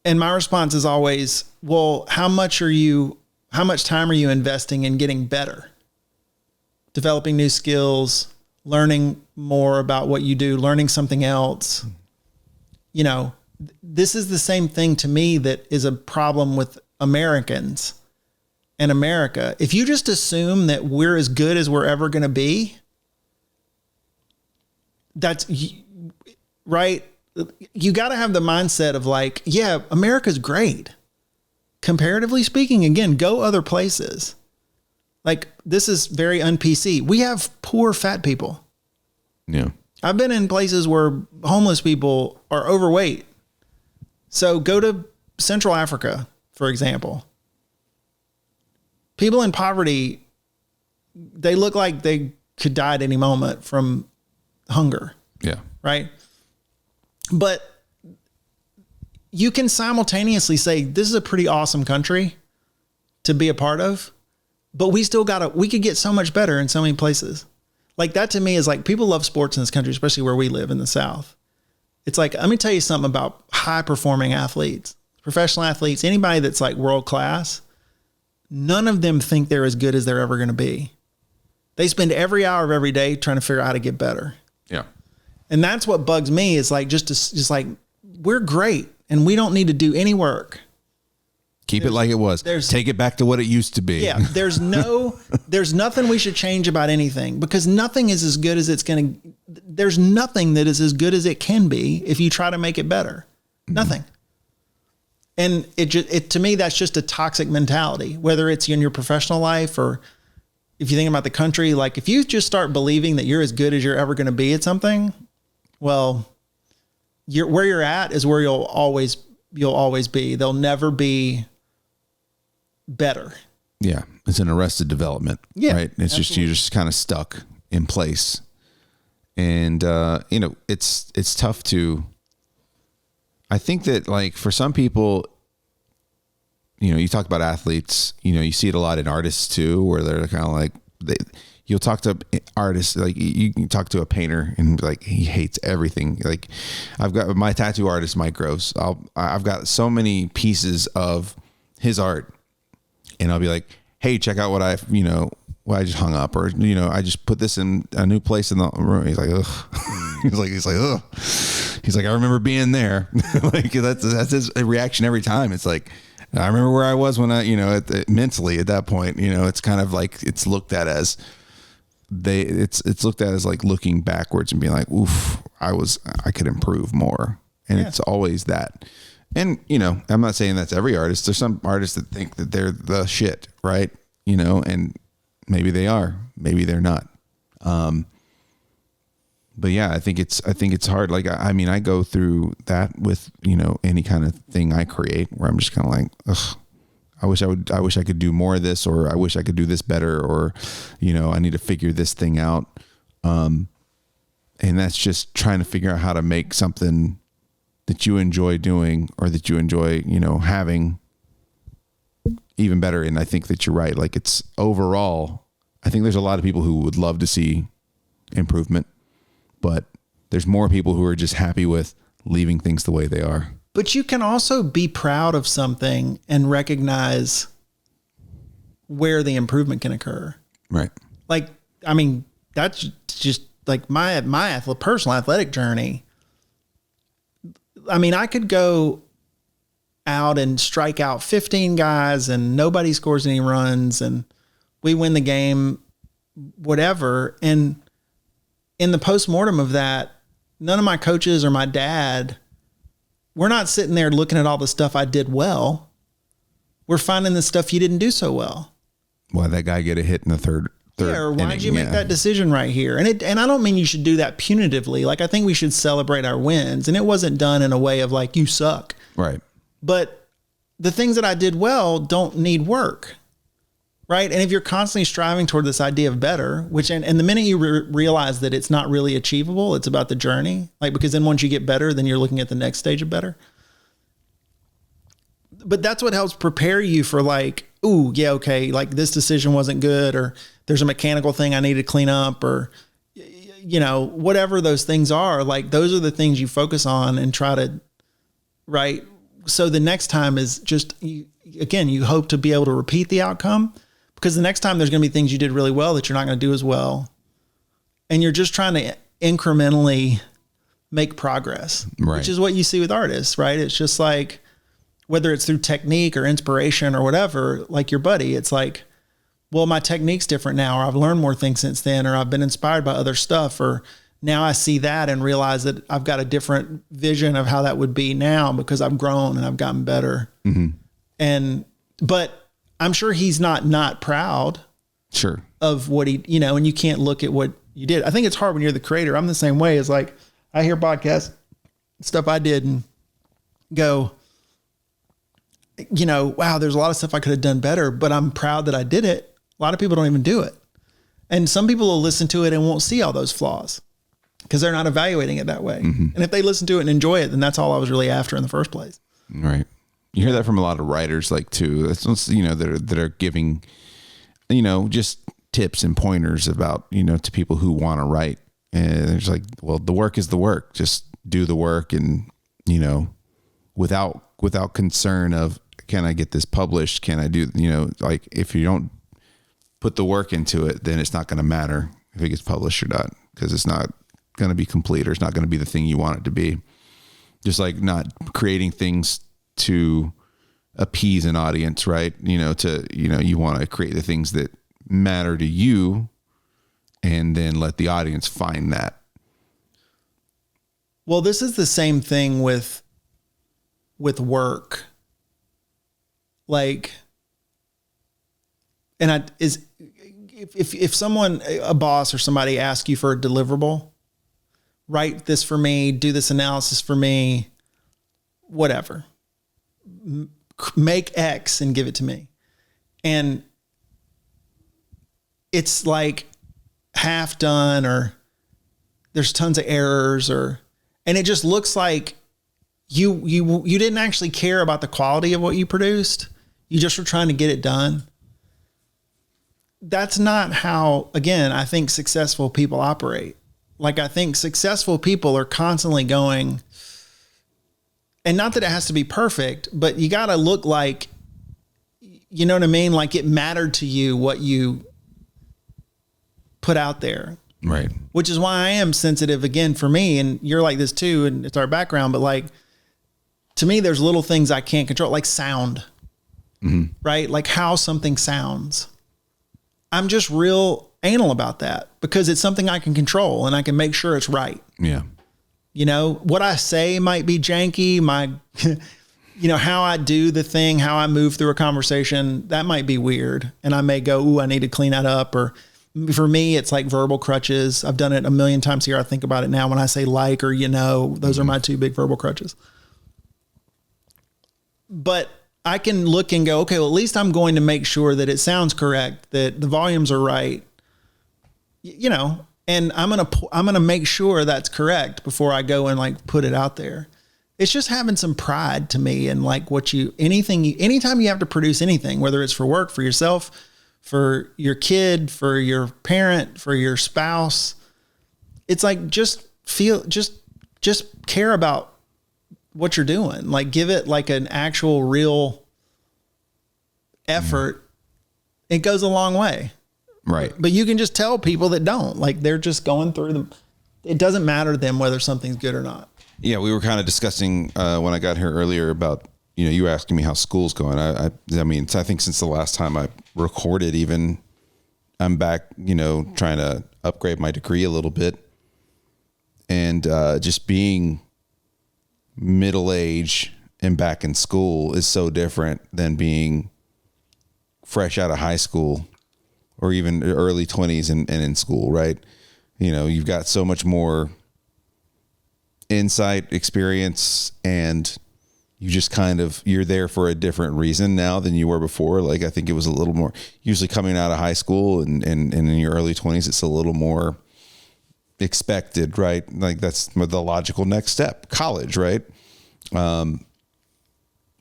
And my response is always, well, how much time are you investing in getting better? Developing new skills, learning more about what you do, learning something else. This is the same thing to me that is a problem with Americans and America. If you just assume that we're as good as we're ever going to be, that's right. You got to have the mindset of like, yeah, America's great. Comparatively speaking, again, go other places. Like, this is very un-PC. We have poor fat people. Yeah. I've been in places where homeless people are overweight. So go to Central Africa, for example. People in poverty, they look like they could die at any moment from hunger. Yeah. Right? But you can simultaneously say, this is a pretty awesome country to be a part of, but we could get so much better in so many places. Like, that to me is like, people love sports in this country, especially where we live in the South. It's like, let me tell you something about high performing athletes, professional athletes, anybody that's like world class. None of them think they're as good as they're ever going to be. They spend every hour of every day trying to figure out how to get better. Yeah. And that's what bugs me, is like, just like, we're great and we don't need to do any work. Keep it like it was. Take it back to what it used to be. Yeah. There's nothing we should change about anything, because nothing is as good as there's nothing that is as good as it can be if you try to make it better. Mm-hmm. Nothing. And to me, that's just a toxic mentality, whether it's in your professional life or if you think about the country. Like, if you just start believing that you're as good as you're ever going to be at something, well, where you're at is where you'll always be. There'll never be better. Yeah. It's an arrested development. Yeah, right. It's absolutely. just, you're just kind of stuck in place. And, it's tough to, I think that, like, for some people, you talk about athletes, you see it a lot in artists too, where they're kind of like, you'll talk to artists, like you can talk to a painter and like, he hates everything. Like, I've got my tattoo artist, Mike Groves. I've got so many pieces of his art, and I'll be like, hey, check out what I just hung up, or, I just put this in a new place in the room. He's like, ugh. He's like, ugh. He's like, I remember being there. Like that's his reaction every time. It's like, I remember where I was when I, mentally at that point, it's kind of like it's looked at as it's looked at as like looking backwards and being like, oof, I could improve more. And it's always that. And, I'm not saying that's every artist. There's some artists that think that they're the shit, right? And maybe they are, maybe they're not. But yeah, I think it's hard. Like, I go through that with, any kind of thing I create where I'm just kind of like, ugh, I wish I could do more of this, or I wish I could do this better, or, I need to figure this thing out. And that's just trying to figure out how to make something that you enjoy doing, or that you enjoy, having even better. And I think that you're right. Like, it's overall, I think there's a lot of people who would love to see improvement, but there's more people who are just happy with leaving things the way they are. But you can also be proud of something and recognize where the improvement can occur. Right. Like, that's just like my personal athletic journey. I could go out and strike out 15 guys and nobody scores any runs and we win the game, whatever. And in the postmortem of that, none of my coaches or my dad, we're not sitting there looking at all the stuff I did well. We're finding the stuff you didn't do so well. Why'd that guy get a hit in the third or why'd you make that decision right here? And I don't mean you should do that punitively. Like, I think we should celebrate our wins. And it wasn't done in a way of like, you suck. Right. But the things that I did well don't need work. Right. And if you're constantly striving toward this idea of better, which, and the minute you realize that it's not really achievable, it's about the journey. Like, because then once you get better, then you're looking at the next stage of better. But that's what helps prepare you for like, ooh, yeah, okay, like this decision wasn't good, or there's a mechanical thing I need to clean up, or, whatever those things are. Like, those are the things you focus on and try to, right. So the next time is just, you hope to be able to repeat the outcome, because the next time there's going to be things you did really well that you're not going to do as well. And you're just trying to incrementally make progress, right, which is what you see with artists, right? It's just like, whether it's through technique or inspiration or whatever, like your buddy, it's like, well, my technique's different now, or I've learned more things since then, or I've been inspired by other stuff, or now I see that and realize that I've got a different vision of how that would be now because I've grown and I've gotten better. Mm-hmm. But I'm sure he's not proud. Sure. Of what he, and you can't look at what you did. I think it's hard when you're the creator. I'm the same way. It's like, I hear podcasts, stuff I did, and go, wow, there's a lot of stuff I could have done better, but I'm proud that I did it. A lot of people don't even do it. And some people will listen to it and won't see all those flaws because they're not evaluating it that way. Mm-hmm. And if they listen to it and enjoy it, then that's all I was really after in the first place. Right. You hear that from a lot of writers, like, too. That's, that are giving, just tips and pointers about, to people who want to write. And it's like, well, the work is the work. Just do the work, and, without concern of, can I get this published? Can I do, like, if you don't put the work into it, then it's not going to matter if it gets published or not, because it's not going to be complete, or it's not going to be the thing you want it to be. Just like not creating things to appease an audience, right? You want to create the things that matter to you, and then let the audience find that. Well, this is the same thing with work. Like, and if someone, a boss or somebody asks you for a deliverable, write this for me, do this analysis for me, whatever, make X and give it to me. And it's like half done, or there's tons of errors, and it just looks like you didn't actually care about the quality of what you produced. You just were trying to get it done. That's not how, again, I think successful people operate. Like, I think successful people are constantly going, and not that it has to be perfect, but you got to look like, you know what I mean? Like, it mattered to you what you put out there. Right. Which is why I am sensitive again for me. And you're like this too. And it's our background, but like, to me, there's little things I can't control, like sound, right? Like how something sounds. I'm just real anal about that because it's something I can control and I can make sure it's right. Yeah. You know, what I say might be janky. My, you know, how I do the thing, how I move through a conversation, that might be weird. And I may go, ooh, I need to clean that up. Or for me, it's like verbal crutches. I've done it a million times here. I think about it now when I say like, or, you know, those are my two big verbal crutches. But I can look and go, okay, well, at least I'm going to make sure that it sounds correct, that the volumes are right, you know, and I'm going to make sure that's correct before I go and like put it out there. It's just having some pride to me. And like anytime you have to produce anything, whether it's for work, for yourself, for your kid, for your parent, for your spouse, it's like, just care about what you're doing. Like give it like an actual real effort. It goes a long way. Right. But you can just tell people that don't, like they're just going through them. It doesn't matter to them whether something's good or not. Yeah. We were kind of discussing when I got here earlier about, you know, you were asking me how school's going. I mean, I think since the last time I recorded, even I'm back, you know, trying to upgrade my degree a little bit and just being middle age and back in school is so different than being fresh out of high school or even early 20s and in school, right? You know, you've got so much more insight, experience, and you just you're there for a different reason now than you were before. Like, I think it was a little more, usually coming out of high school and in your early 20s, it's a little more expected, right? Like that's the logical next step, college, right?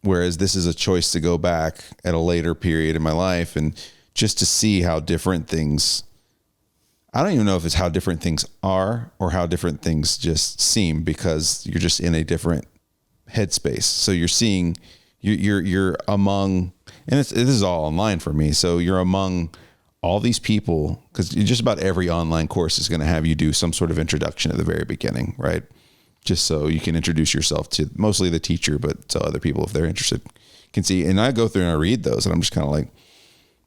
Whereas this is a choice to go back at a later period in my life and just to see how different things, I don't even know if it's how different things are or how different things just seem because you're just in a different headspace. So you're seeing, you're among, and this is all online for me. So you're among all these people, because just about every online course is going to have you do some sort of introduction at the very beginning, right? Just so you can introduce yourself to mostly the teacher, but so other people, if they're interested, can see. And I go through and I read those and I'm just kind of like,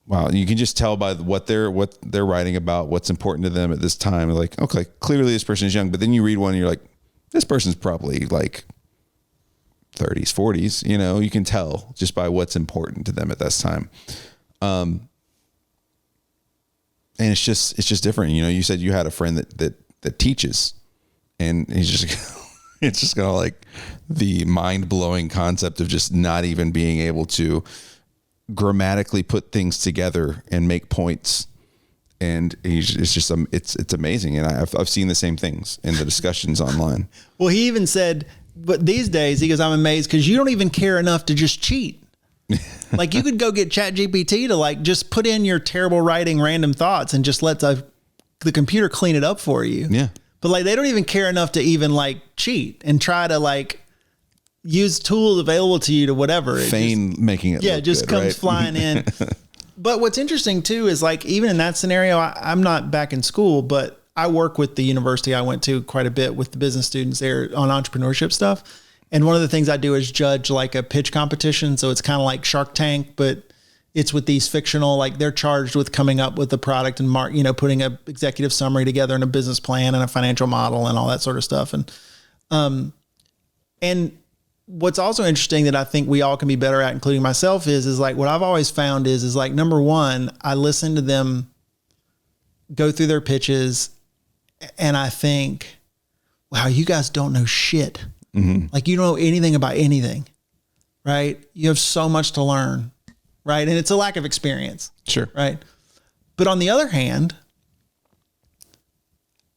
wow, you can just tell by what they're writing about, what's important to them at this time. Like, okay, clearly this person is young, but then you read one and you're like, this person's probably like 30s, 40s, you know, you can tell just by what's important to them at this time. And it's just different. You know, you said you had a friend that teaches, and he's just, it's just kind of like the mind blowing concept of just not even being able to grammatically put things together and make points. And it's amazing. And I've seen the same things in the discussions online. Well, he even said, but these days he goes, I'm amazed because you don't even care enough to just cheat. Like you could go get ChatGPT to like just put in your terrible writing random thoughts and just let the computer clean it up for you. Yeah. But like they don't even care enough to even like cheat and try to like use tools available to you to whatever. Feign making it. Yeah, look it just good, comes right? flying in. But what's interesting too is like even in that scenario, I'm not back in school, but I work with the university I went to quite a bit with the business students there on entrepreneurship stuff. And one of the things I do is judge like a pitch competition. So it's kind of like Shark Tank, but it's with these fictional, like they're charged with coming up with the product and putting a executive summary together and a business plan and a financial model and all that sort of stuff. And what's also interesting that I think we all can be better at, including myself, is like what I've always found is like, number one, I listen to them go through their pitches and I think, wow, you guys don't know shit. Mm-hmm. Like you don't know anything about anything, right? You have so much to learn, right? And it's a lack of experience. Sure. Right. But on the other hand,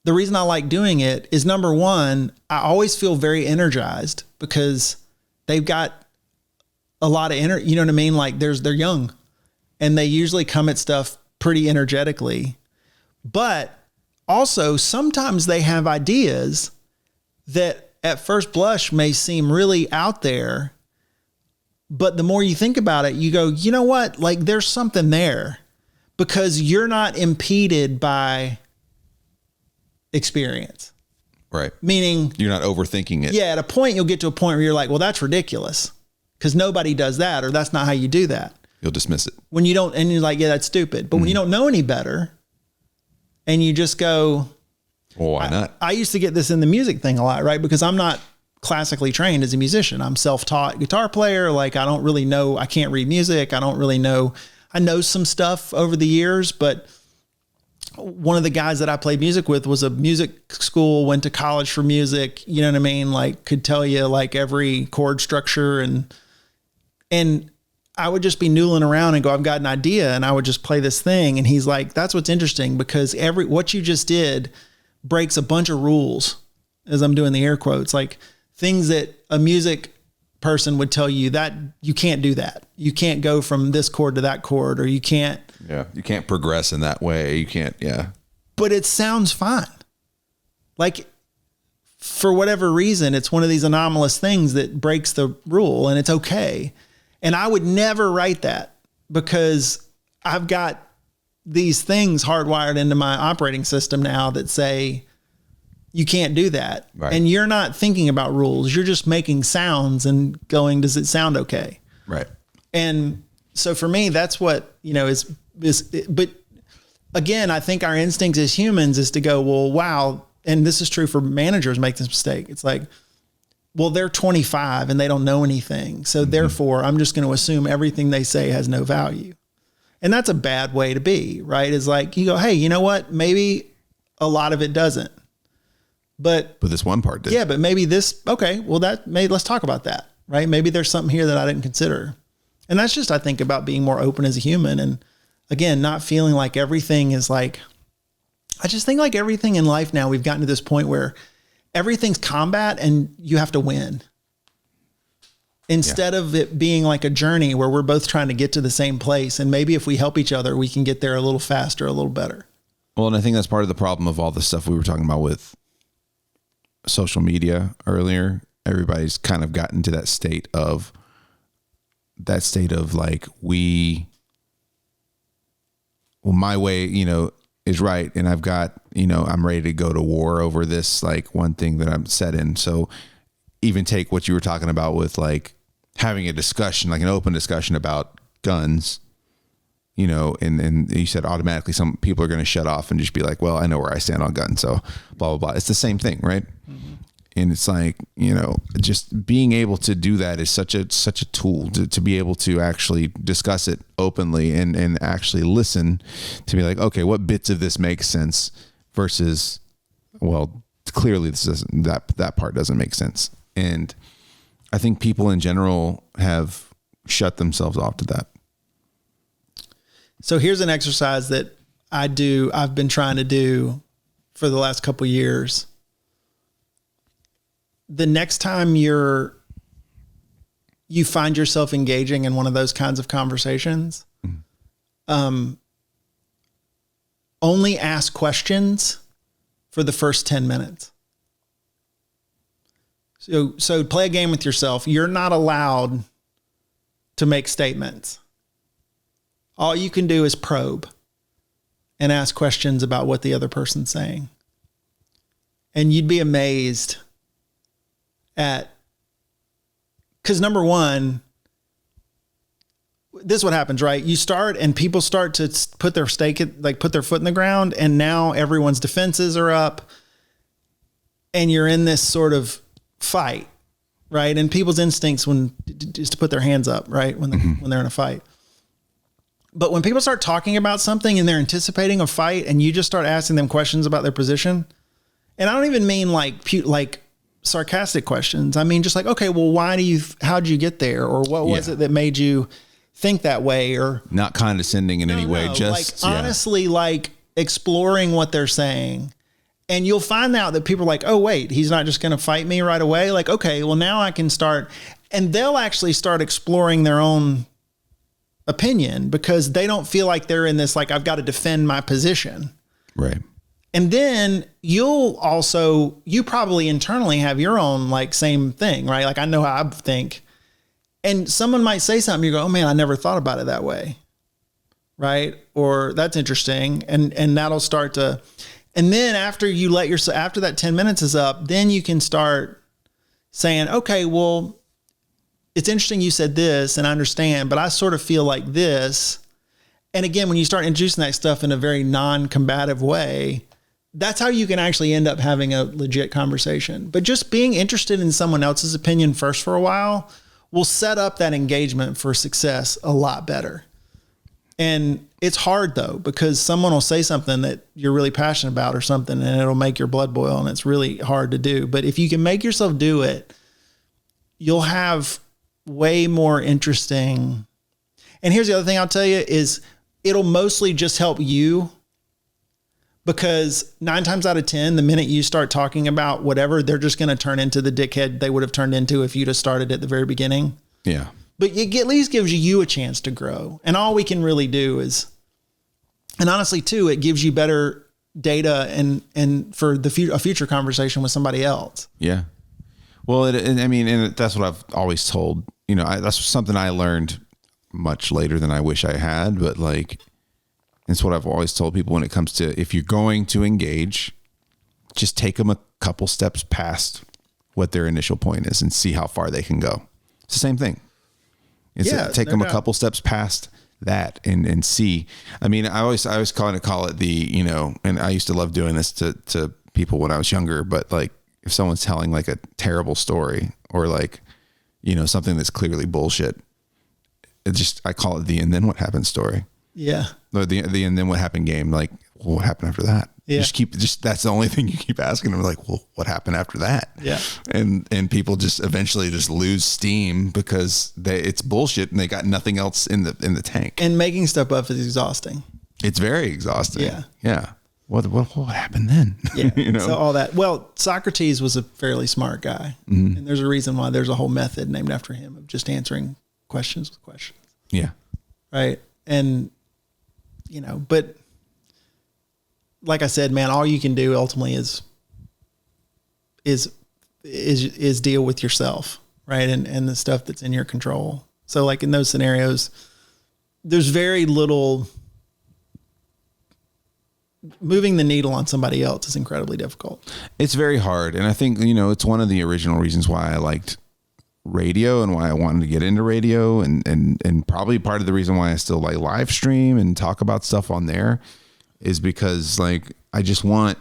the reason I like doing it is number one, I always feel very energized because they've got a lot of you know what I mean? Like they're young and they usually come at stuff pretty energetically, but also sometimes they have ideas that at first blush may seem really out there, but the more you think about it, you go, you know what? Like there's something there because you're not impeded by experience. Right. Meaning you're not overthinking it. Yeah. At a point, you'll get to a point where you're like, well, that's ridiculous because nobody does that, or that's not how you do that. You'll dismiss it. When you don't, and you're like, yeah, that's stupid. But when you don't know any better and you just go, well, why not? I used to get this in the music thing a lot, right? Because I'm not classically trained as a musician. I'm self-taught guitar player. Like I don't really know, I can't read music. I don't really know. I know some stuff over the years, but one of the guys that I played music with was a music school, went to college for music. You know what I mean? Like could tell you like every chord structure and I would just be noodling around and go, I've got an idea. And I would just play this thing. And he's like, that's what's interesting because what you just did breaks a bunch of rules, as I'm doing the air quotes, like things that a music person would tell you that you can't do that. You can't go from this chord to that chord, or you can't. Yeah. You can't progress in that way. You can't. Yeah. But it sounds fine. Like for whatever reason, it's one of these anomalous things that breaks the rule and it's okay. And I would never write that because I've got these things hardwired into my operating system now that say you can't do that. Right. And you're not thinking about rules. You're just making sounds and going, does it sound okay? Right. And so for me, that's what, but again, I think our instinct as humans is to go, well, wow. And this is true for managers make this mistake. It's like, well, they're 25 and they don't know anything. So therefore I'm just going to assume everything they say has no value. And that's a bad way to be, right? It's like you go, hey, you know what? Maybe a lot of it doesn't. But this one part did. Yeah, but maybe this, okay, well let's talk about that, right? Maybe there's something here that I didn't consider. And that's just, I think, about being more open as a human. And again, not feeling like everything is like, I just think like everything in life now, we've gotten to this point where everything's combat and you have to win. Instead of it being like a journey where we're both trying to get to the same place. And maybe if we help each other, we can get there a little faster, a little better. Well, and I think that's part of the problem of all the stuff we were talking about with social media earlier. Everybody's kind of gotten to that state of like my way, is right. And I've got, I'm ready to go to war over this, like one thing that I'm set in. So even take what you were talking about with like having a discussion, like an open discussion about guns, and you said automatically some people are going to shut off and just be like, well, I know where I stand on guns. So blah, blah, blah. It's the same thing. Right. Mm-hmm. And it's like, just being able to do that is such a tool to be able to actually discuss it openly and actually listen to be like, okay, what bits of this make sense versus, well, clearly this doesn't, that part doesn't make sense. And I think people in general have shut themselves off to that. So here's an exercise that I've been trying to do for the last couple of years. The next time you find yourself engaging in one of those kinds of conversations, only ask questions for the first 10 minutes. So play a game with yourself. You're not allowed to make statements. All you can do is probe and ask questions about what the other person's saying. And you'd be amazed because number one, this is what happens, right? You start and people start to put their put their foot in the ground, and now everyone's defenses are up and you're in this sort of fight, right? And people's instincts is to put their hands up, right? When they're in a fight. But when people start talking about something and they're anticipating a fight and you just start asking them questions about their position, and I don't even mean like sarcastic questions. I mean, just like, okay, well, how'd you get there? Or what was it that made you think that way? Or not condescending in any way, just like honestly, like exploring what they're saying. And you'll find out that people are like, oh wait, he's not just going to fight me right away. Like, okay, well now I can start, and they'll actually start exploring their own opinion because they don't feel like they're in this, like, I've got to defend my position. Right. And then you probably internally have your own like same thing, right? Like I know how I think, and someone might say something, you go, oh man, I never thought about it that way. Right. Or that's interesting. And that'll start to, And then after you let yourself, after that 10 minutes is up, then you can start saying, okay, well, it's interesting you said this and I understand, but I sort of feel like this. And again, when you start introducing that stuff in a very non-combative way, that's how you can actually end up having a legit conversation. But just being interested in someone else's opinion first for a while will set up that engagement for success a lot better. And it's hard though, because someone will say something that you're really passionate about or something, and it'll make your blood boil, and it's really hard to do. But if you can make yourself do it, you'll have way more interesting. And here's the other thing I'll tell you is it'll mostly just help you, because 9 times out of 10, the minute you start talking about whatever, they're just going to turn into the dickhead they would have turned into if you'd have started at the very beginning. Yeah. But it at least gives you a chance to grow. And all we can really do is, and honestly too, it gives you better data and for a future conversation with somebody else. Yeah. Well, and that's what I've always told, that's something I learned much later than I wish I had, but like, it's what I've always told people when it comes to, if you're going to engage, just take them a couple steps past what their initial point is and see how far they can go. It's the same thing. Take them a couple steps past that and see. I mean, I always call it the, and I used to love doing this to people when I was younger, but like if someone's telling like a terrible story or like, something that's clearly bullshit, I call it the, and then what happened story. Yeah. Or the and then what happened game. Like, well, what happened after that? Yeah. That's the only thing you keep asking them. Like, well, what happened after that? Yeah. And people just eventually just lose steam because it's bullshit and they got nothing else in the tank. And making stuff up is exhausting. It's very exhausting. Yeah. Yeah. What happened then? Yeah. So all that. Well, Socrates was a fairly smart guy. Mm-hmm. And there's a reason why there's a whole method named after him of just answering questions with questions. Yeah. Right. And, but like I said, man, all you can do ultimately is deal with yourself. Right. And the stuff that's in your control. So like in those scenarios, there's very little. Moving the needle on somebody else is incredibly difficult. It's very hard. And I think, it's one of the original reasons why I liked radio and why I wanted to get into radio and probably part of the reason why I still like live stream and talk about stuff on there is because like, I just want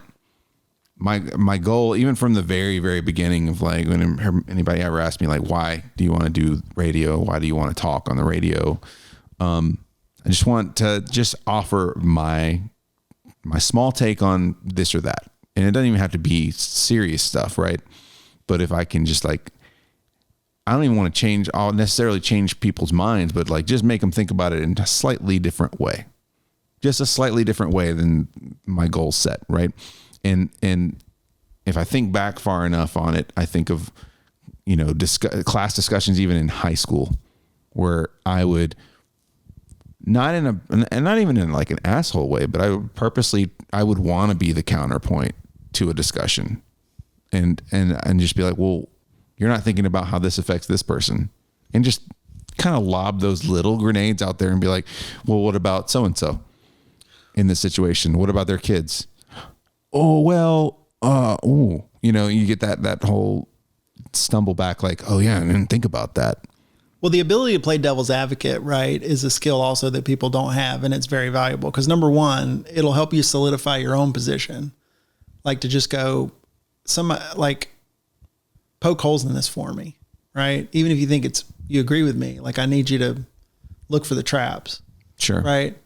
my goal, even from the very, very beginning of like, when anybody ever asked me like, why do you want to do radio? Why do you want to talk on the radio? I just want to just offer my small take on this or that. And it doesn't even have to be serious stuff. Right. But if I can just like, I don't even want to necessarily change people's minds, but like just make them think about it in a slightly different way, just a slightly different way than my goal set. Right. And if I think back far enough on it, I think of, class discussions, even in high school, where I would not even in like an asshole way, but I would want to be the counterpoint to a discussion and just be like, well, you're not thinking about how this affects this person, and just kind of lob those little grenades out there and be like, well, what about so-and-so in this situation? What about their kids? Oh, well, you get that whole stumble back like, oh yeah, I didn't think about that. Well, the ability to play devil's advocate, right, is a skill also that people don't have. And it's very valuable because number one, it'll help you solidify your own position. Like to just go poke holes in this for me, right? Even if you think you agree with me, like I need you to look for the traps. Sure. Right.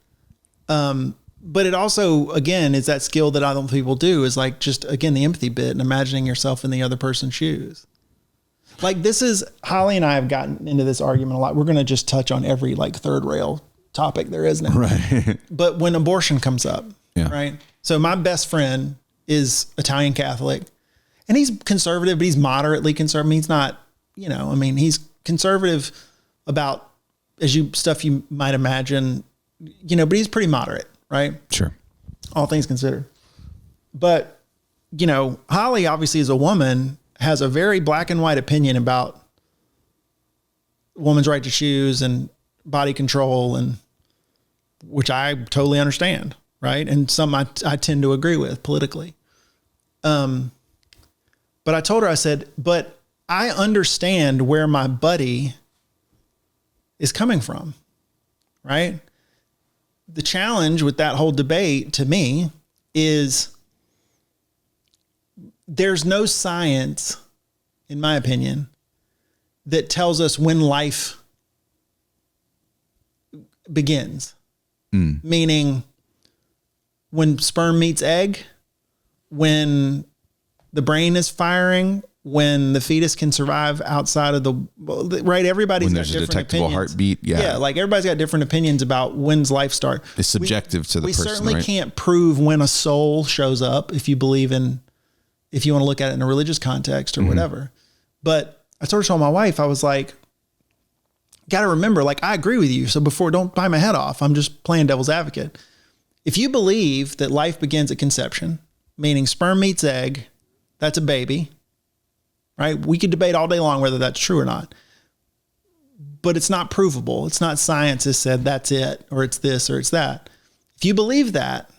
But it also, again, is that skill that other people do is like just, again, the empathy bit and imagining yourself in the other person's shoes. Like Holly and I have gotten into this argument a lot. We're going to just touch on every like third rail topic there is now. Right. But when abortion comes up, yeah. Right. So my best friend is Italian Catholic and he's conservative, but he's moderately conservative. He's not, he's conservative about stuff you might imagine, but he's pretty moderate, right? Sure. All things considered. But, Holly obviously is a woman, has a very black and white opinion about woman's right to choose and body control, and which I totally understand, right? And some I tend to agree with politically. But I told her, I said, but I understand where my buddy is coming from, right? The challenge with that whole debate to me is there's no science, in my opinion, that tells us when life begins. Meaning when sperm meets egg, when the brain is firing, when the fetus can survive outside of the, right? Everybody's got different detectable opinions. Heartbeat. Yeah. Like everybody's got different opinions about when's life start. It's subjective to the person. We certainly right? can't prove when a soul shows up if you believe in, if you want to look at it in a religious context or whatever. But I told my wife, I was like, got to remember, like, I agree with you. So don't buy my head off. I'm just playing devil's advocate. If you believe that life begins at conception, meaning sperm meets egg, that's a baby, right? We could debate all day long whether that's true or not, but it's not provable. It's not science has said that's it, or it's this, or it's that. If you believe that,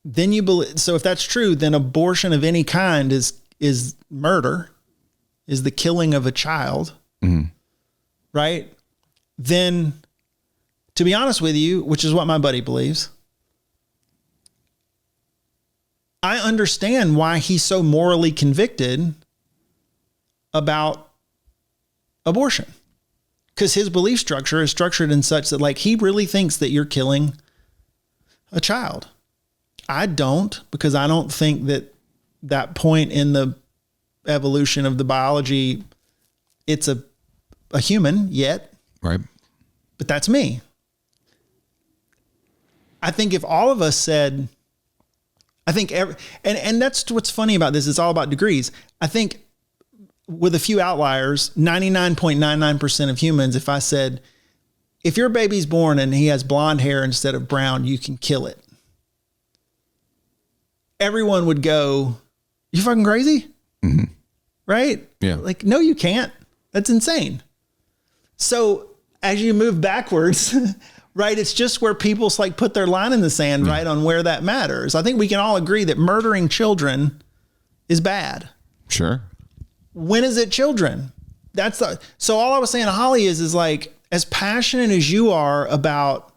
then you believe, so if that's true, then abortion of any kind is murder, is the killing of a child, right? Then, to be honest with you, which is what my buddy believes, I understand why he's so morally convicted about abortion. Because his belief structure is structured in such that, like, he really thinks that you're killing a child. I don't, because I don't think that point in the evolution of the biology, it's a human yet. Right. But that's me. I think if all of us said, I think and that's what's funny about this. It's all about degrees. I think with a few outliers, 99.99% of humans, if I said, if your baby's born and he has blonde hair instead of brown, you can kill it. Everyone would go, you fucking crazy? Right? Yeah. Like, no, you can't. That's insane. So as you move backwards, right, it's just where people like put their line in the sand, right, on where that matters. I think we can all agree that murdering children is bad. Sure. When is it children? So all I was saying to Holly is like, as passionate as you are about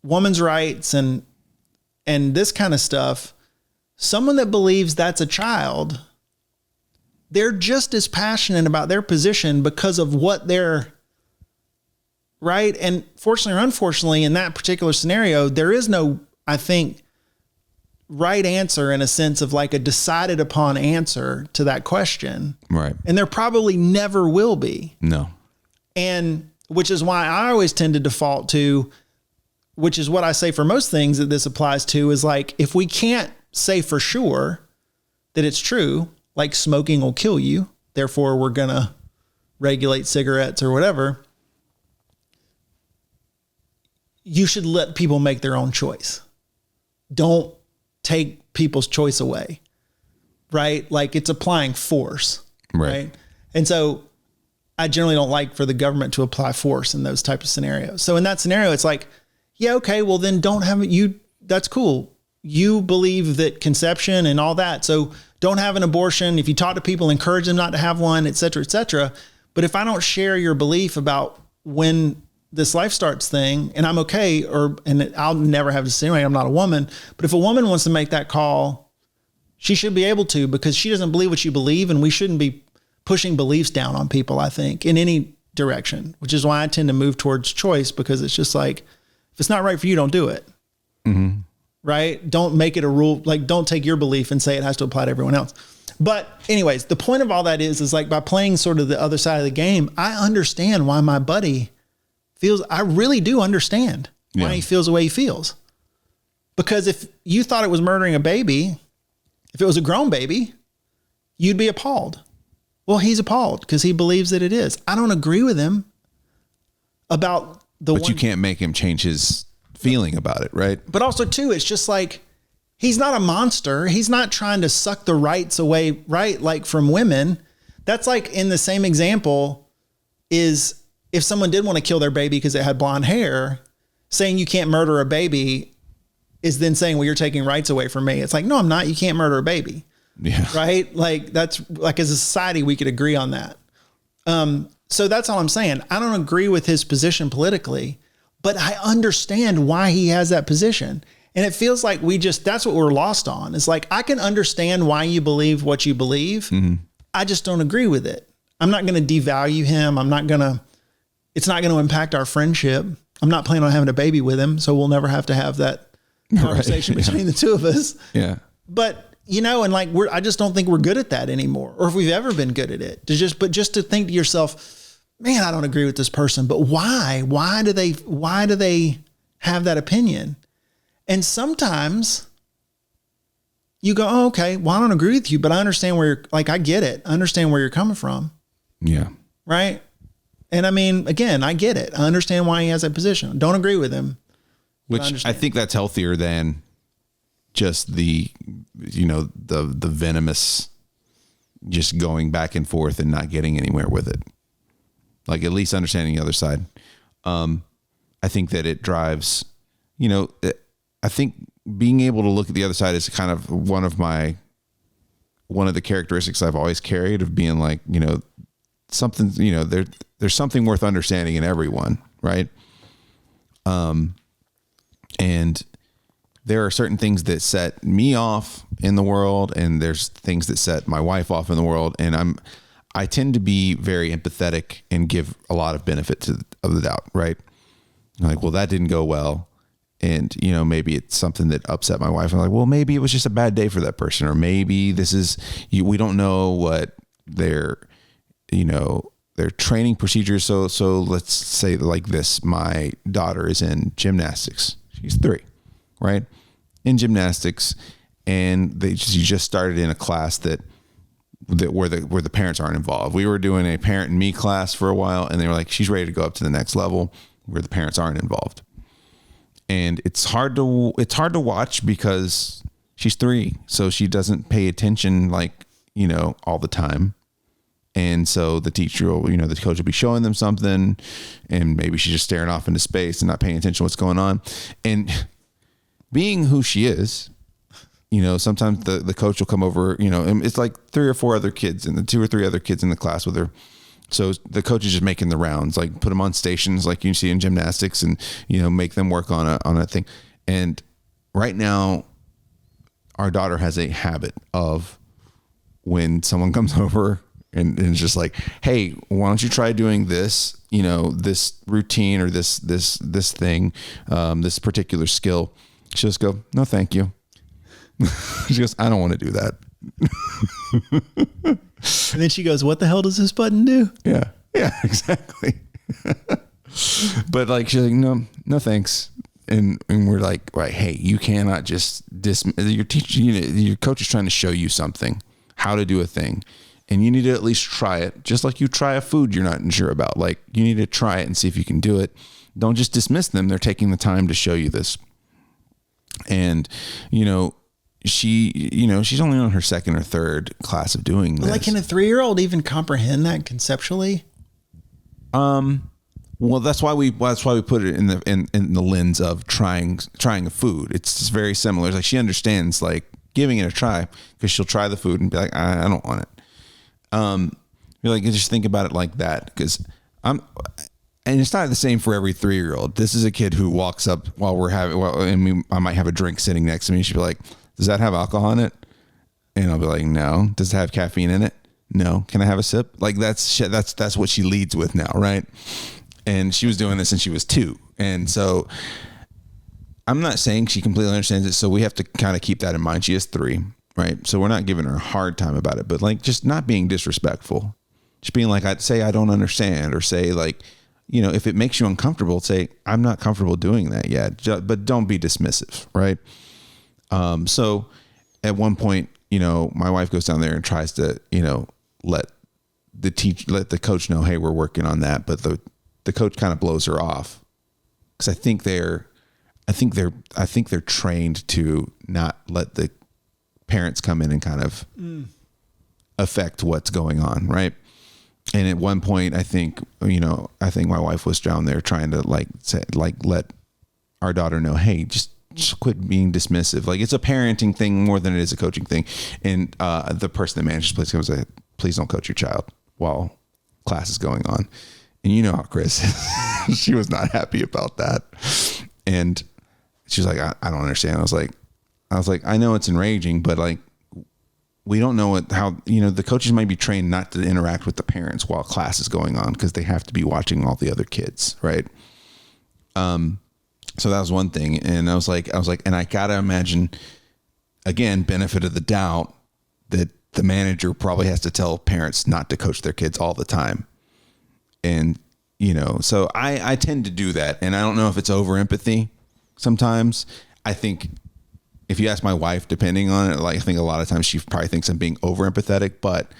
women's rights and this kind of stuff, someone that believes that's a child, they're just as passionate about their position because of what they're, right? And fortunately or unfortunately, in that particular scenario, there is no, I think, right answer in a sense of like a decided upon answer to that question. Right. And there probably never will be. No. And which is why I always tend to default to, which is what I say for most things that this applies to, is like, if we can't say for sure that it's true, like smoking will kill you, therefore we're going to regulate cigarettes or whatever, you should let people make their own choice. Don't take people's choice away, right? Like, it's applying force, right? And so I generally don't like for the government to apply force in those types of scenarios. So in that scenario, it's like, yeah, okay, well then don't have it. That's cool. You believe that conception and all that. So don't have an abortion. If you talk to people, encourage them not to have one, et cetera, et cetera. But if I don't share your belief about when this life starts thing, and I'm okay, and I'll never have this anyway, I'm not a woman, but if a woman wants to make that call, she should be able to, because she doesn't believe what you believe, and we shouldn't be pushing beliefs down on people, I think, in any direction, which is why I tend to move towards choice, because it's just like, if it's not right for you, don't do it. Right? Don't make it a rule. Like, don't take your belief and say it has to apply to everyone else. But anyways, the point of all that is like, by playing sort of the other side of the game, I understand why my buddy feels, I really do understand why he feels the way he feels. Because if you thought it was murdering a baby, if it was a grown baby, you'd be appalled. Well, he's appalled because he believes that it is. I don't agree with him about But you can't make him change his feeling about it, right? But also too, it's just like, he's not a monster. He's not trying to suck the rights away, right? Like from women. That's like, in the same example, is if someone did want to kill their baby because it had blonde hair, saying you can't murder a baby is then saying, well, you're taking rights away from me. It's like, no, I'm not. You can't murder a baby. Yeah. Right. Like that's like, as a society, we could agree on that. So that's all I'm saying. I don't agree with his position politically, but I understand why he has that position. And it feels like that's what we're lost on. It's like, I can understand why you believe what you believe. Mm-hmm. I just don't agree with it. I'm not going to devalue him. It's not going to impact our friendship. I'm not planning on having a baby with him. So we'll never have to have that conversation between the two of us. Yeah. But and like I just don't think we're good at that anymore, or if we've ever been good at it. Just to think to yourself, man, I don't agree with this person, but why? Why do they have that opinion? And sometimes you go, oh, okay, well, I don't agree with you, but I understand I get it. I understand where you're coming from. Yeah. Right. And I mean, again, I get it. I understand why he has that position. Don't agree with him. Which I think that's healthier than just the venomous, just going back and forth and not getting anywhere with it. Like, at least understanding the other side. I think that it drives, I think being able to look at the other side is kind of one of the characteristics I've always carried, of being like, something, there's something worth understanding in everyone. Right. And there are certain things that set me off in the world, and there's things that set my wife off in the world. And I tend to be very empathetic and give a lot of benefit of the doubt. Right. Like, well, that didn't go well. And, maybe it's something that upset my wife. I'm like, well, maybe it was just a bad day for that person. Or maybe we don't know what their training procedures. So let's say like this, my daughter is in gymnastics. She's 3, right? In gymnastics. And she just started in a class where the parents aren't involved. We were doing a parent and me class for a while, and they were like, she's ready to go up to the next level where the parents aren't involved. And it's hard to watch because she's 3. So she doesn't pay attention all the time. And so the teacher will, the coach will be showing them something, and maybe she's just staring off into space and not paying attention to what's going on. And being who she is, sometimes the coach will come over, and it's like 3 or 4 other kids and the 2 or 3 other kids in the class with her. So the coach is just making the rounds, like put them on stations like you see in gymnastics, and, make them work on a thing. And right now, our daughter has a habit of, when someone comes over and it's just like, hey, why don't you try doing this, this routine or this thing, this particular skill. She'll just go, no, thank you. She goes, I don't want to do that. And then she goes, what the hell does this button do? Yeah, exactly. But like, she's like, no, thanks. And we're like, right, hey, you cannot just your teacher, your coach is trying to show you something, how to do a thing. And you need to at least try it, just like you try a food you're not sure about. Like, you need to try it and see if you can do it. Don't just dismiss them. They're taking the time to show you this. And, she's only on her 2nd or 3rd class of doing this. Like, can a 3-year-old even comprehend that conceptually? Well, that's why we put it in the lens of trying a food. It's just very similar. It's like, she understands, like, giving it a try, because she'll try the food and be like, I don't want it. You're like, just think about it like that, because and it's not the same for every 3-year-old. This is a kid who walks up while I might have a drink sitting next to me. She'll be like, does that have alcohol in it? And I'll be like, no. Does it have caffeine in it? No. Can I have a sip? Like, that's what she leads with now. Right. And she was doing this since she was 2. And so I'm not saying she completely understands it. So we have to kind of keep that in mind. She is 3. Right. So we're not giving her a hard time about it, but like, just not being disrespectful, just being like, I'd say, I don't understand, or say, like, if it makes you uncomfortable, say, I'm not comfortable doing that yet, but don't be dismissive. Right. So at one point, my wife goes down there and tries to, let the coach know, hey, we're working on that. But the coach kind of blows her off, because I think they're trained to not let the parents come in and kind of affect what's going on. Right. And at one point, I think my wife was down there trying to let our daughter know, hey, just quit being dismissive. Like, it's a parenting thing more than it is a coaching thing. And the person that manages the place goes, please don't coach your child while class is going on. And you know how Chris is. She was not happy about that. And she was like, I don't understand. I was like, I know it's enraging, but like, we don't know how the coaches might be trained not to interact with the parents while class is going on because they have to be watching all the other kids. Right. So that was one thing. And I was like, and I got to imagine, again, benefit of the doubt, that the manager probably has to tell parents not to coach their kids all the time. And, so I tend to do that. And I don't know if it's over empathy sometimes. I think if you ask my wife, depending on it, like, I think a lot of times she probably thinks I'm being over empathetic, but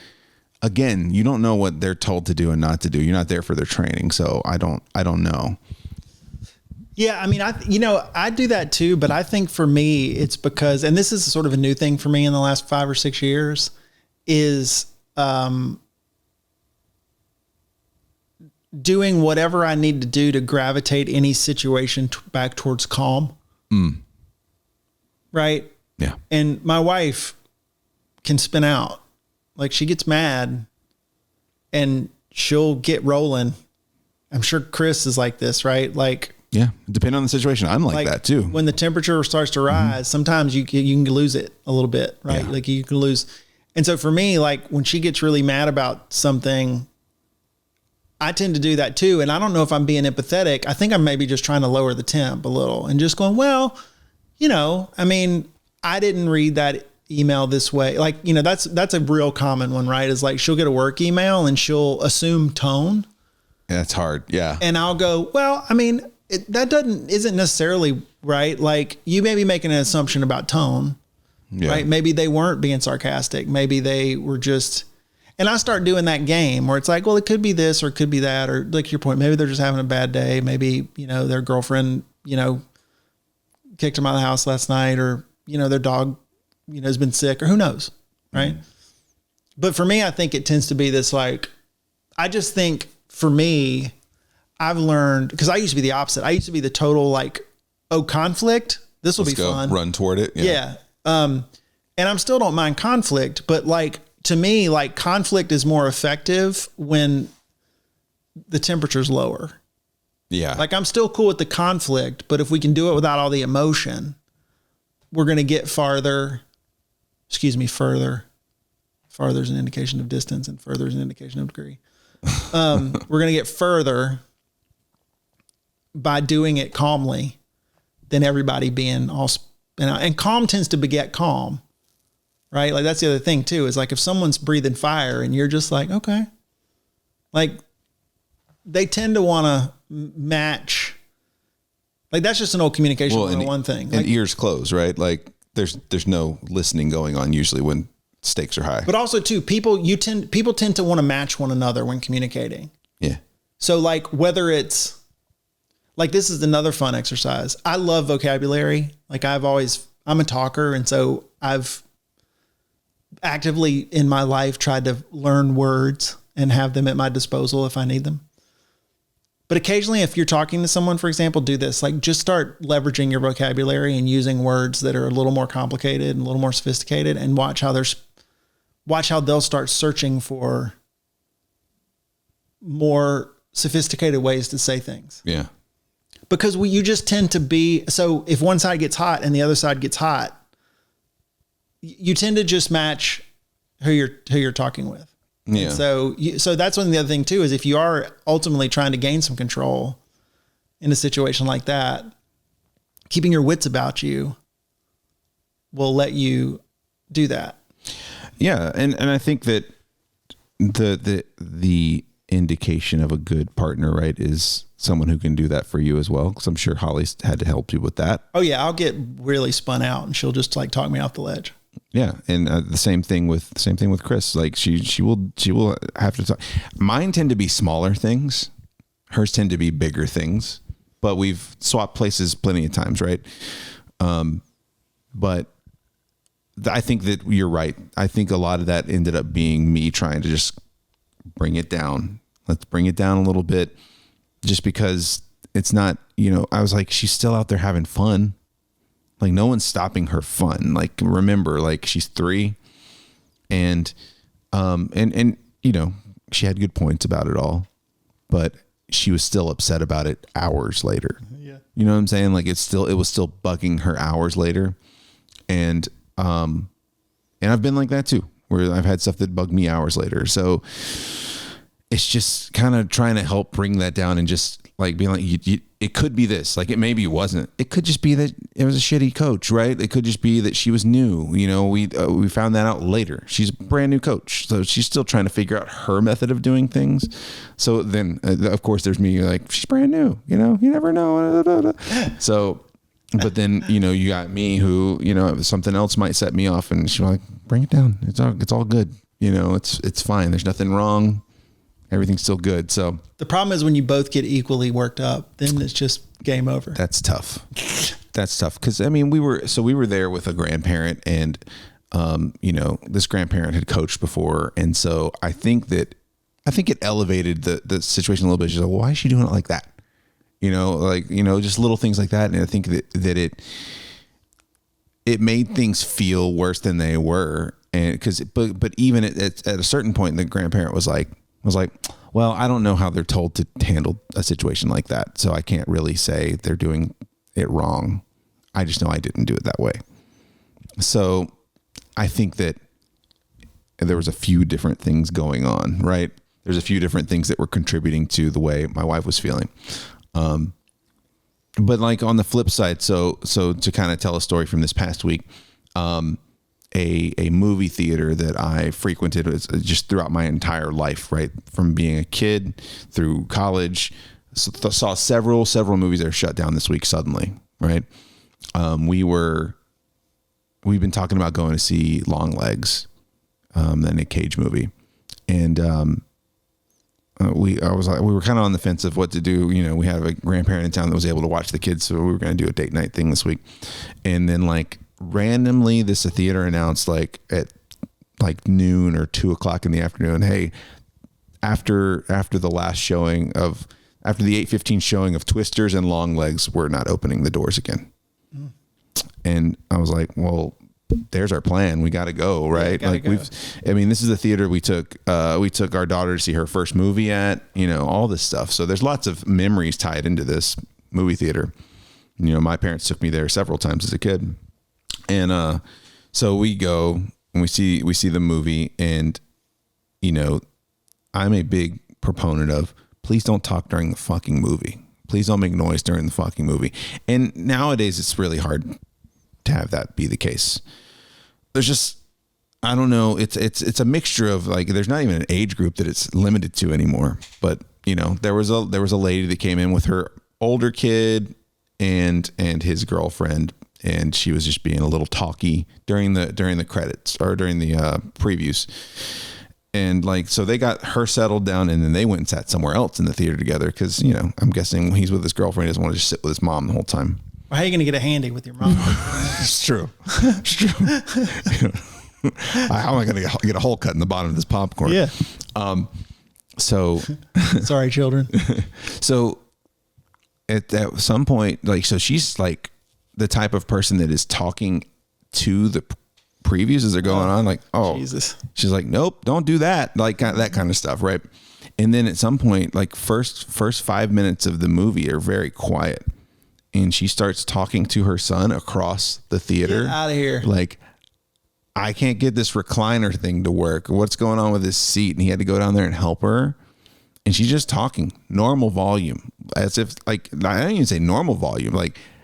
again, you don't know what they're told to do and not to do. You're not there for their training. So I don't know. Yeah, I mean, I do that too, but I think for me, it's because, and this is sort of a new thing for me in the last 5 or 6 years, is doing whatever I need to do to gravitate any situation back towards calm. Right? Yeah. And my wife can spin out. Like, she gets mad and she'll get rolling. I'm sure Chris is like this, right? Like, yeah, depending on the situation. I'm like that too. When the temperature starts to rise, sometimes you can lose it a little bit, right? Yeah. Like, you can lose. And so for me, like, when she gets really mad about something, I tend to do that too. And I don't know if I'm being empathetic. I think I'm maybe just trying to lower the temp a little and just going, well, I mean, I didn't read that email this way. Like, that's a real common one, right? Is like, she'll get a work email and she'll assume tone. Yeah, it's hard. Yeah. And I'll go, well, I mean, that isn't necessarily right. Like, you may be making an assumption about tone, right? Maybe they weren't being sarcastic. Maybe they were just, and I start doing that game where it's like, well, it could be this or it could be that, or like your point, maybe they're just having a bad day. Maybe, their girlfriend, kicked them out of the house last night, or, their dog, has been sick, or who knows. Right. But for me, I think it tends to be this, like, I just think for me, I've learned, because I used to be the opposite. I used to be the total, like, conflict. This will be fun. Run toward it. Yeah. And I still don't mind conflict, but like, to me, like, conflict is more effective when the temperature's lower. Yeah. Like, I'm still cool with the conflict, but if we can do it without all the emotion, we're going to get further. Farther is an indication of distance, and further is an indication of degree. We're going to get further by doing it calmly than everybody being all, and calm tends to beget calm, right? Like, that's the other thing too, is like, if someone's breathing fire and you're just like, okay, like, they tend to want to match. Like, that's just an old communication one thing. And ears closed, right? Like, there's no listening going on usually when stakes are high. But also too, people tend to want to match one another when communicating. Yeah. So like, whether it's like, this is another fun exercise. I love vocabulary. Like, I'm a talker. And so I've actively in my life tried to learn words and have them at my disposal if I need them. But occasionally, if you're talking to someone, for example, do this, like, just start leveraging your vocabulary and using words that are a little more complicated and a little more sophisticated, and watch how they'll start searching for more sophisticated ways to say things. Yeah. Because you just tend to be, so if one side gets hot and the other side gets hot, you tend to just match who you're talking with. Yeah. And so that's one of the other thing too, is if you are ultimately trying to gain some control in a situation like that, keeping your wits about you will let you do that. Yeah. And I think that the indication of a good partner, right, is someone who can do that for you as well. Cause I'm sure Holly's had to help you with that. Oh yeah. I'll get really spun out and she'll just like talk me off the ledge. Yeah. And the same thing with Chris. Like, she will have to talk. Mine tend to be smaller things. Hers tend to be bigger things, but we've swapped places plenty of times. Right. But I think that you're right. I think a lot of that ended up being me trying to just bring it down. Let's bring it down a little bit, just because it's not, I was like, she's still out there having fun. Like, no one's stopping her fun. Like, remember, like, she's 3, and she had good points about it all, but she was still upset about it hours later. Yeah. You know what I'm saying? Like, it was still bugging her hours later. And I've been like that too, where I've had stuff that bugged me hours later. So it's just kind of trying to help bring that down, and just like being like, it could be this, like, it maybe wasn't. It could just be that it was a shitty coach, right? It could just be that she was new. We found that out later. She's a brand new coach, so she's still trying to figure out her method of doing things. So then, of course, there's me like, she's brand new. You never know. So, but then you got me who something else might set me off, and she's like, bring it down. It's all good. It's fine. There's nothing wrong. Everything's still good. So the problem is when you both get equally worked up, then it's just game over. That's tough. Cause we were there with a grandparent, and, this grandparent had coached before. And so I think it elevated the situation a little bit. She's like, well, why is she doing it like that? Just little things like that. And I think that it made things feel worse than they were. And but even at a certain point, the grandparent was like, well, I don't know how they're told to handle a situation like that, so I can't really say they're doing it wrong. I just know I didn't do it that way. So I think that there was a few different things going on, right? There's a few different things that were contributing to the way my wife was feeling. But like on the flip side, so to kind of tell a story from this past week, a movie theater that I frequented was just throughout my entire life, right? From being a kid through college, saw several movies that are shut down this week suddenly, right? We've been talking about going to see Long Legs, the Nick Cage movie. And, we were kind of on the fence of what to do. We had a grandparent in town that was able to watch the kids, so we were going to do a date night thing this week. And then randomly, a theater announced at noon or 2:00 in the afternoon, hey, after the last showing after the 8:15 showing of Twisters and Long Legs, we're not opening the doors again. Mm. And I was like, well, there's our plan. We got to go, right? Go. This is the theater we took our daughter to see her first movie at, all this stuff. So there's lots of memories tied into this movie theater. My parents took me there several times as a kid. And so we go and we see the movie, and I'm a big proponent of, please don't talk during the fucking movie. Please don't make noise during the fucking movie. And nowadays it's really hard to have that be the case. There's just, I don't know. It's a mixture of there's not even an age group that it's limited to anymore. But there was a lady that came in with her older kid and his girlfriend. And she was just being a little talky during the credits or during the previews. And so they got her settled down, and then they went and sat somewhere else in the theater together. Cause I'm guessing when he's with his girlfriend, he doesn't want to just sit with his mom the whole time. Well, how are you going to get a handy with your mom? It's true. It's true. How am I going to get a hole cut in the bottom of this popcorn? Yeah. So sorry, children. So at some point, so she's the type of person that is talking to the previews as they're going on, Jesus. She's like, nope, don't do that. That kind of stuff. Right. And then at some point, first 5 minutes of the movie are very quiet, and she starts talking to her son across the theater. Get out of here. I can't get this recliner thing to work. What's going on with this seat? And he had to go down there and help her. And she's just talking normal volume, as if I don't even say normal volume.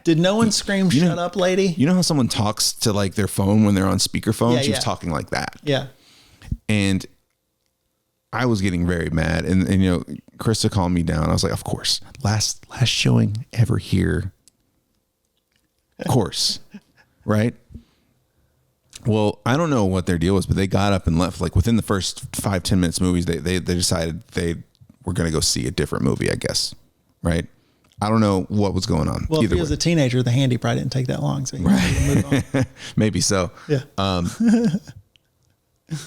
Did no one scream, shut up, lady? You know how someone talks to their phone when they're on speakerphone? Yeah, she was talking like that. Yeah. And I was getting very mad. And Krista calmed me down. I was like, of course. Last showing ever here. Of course. Right? Well, I don't know what their deal was, but they got up and left. Within the first 5-10 minutes movies, they decided they were going to go see a different movie, I guess. Right? I don't know what was going on. Well, if he was a teenager, the handy probably didn't take that long. So he right. Move on. Maybe so. Yeah.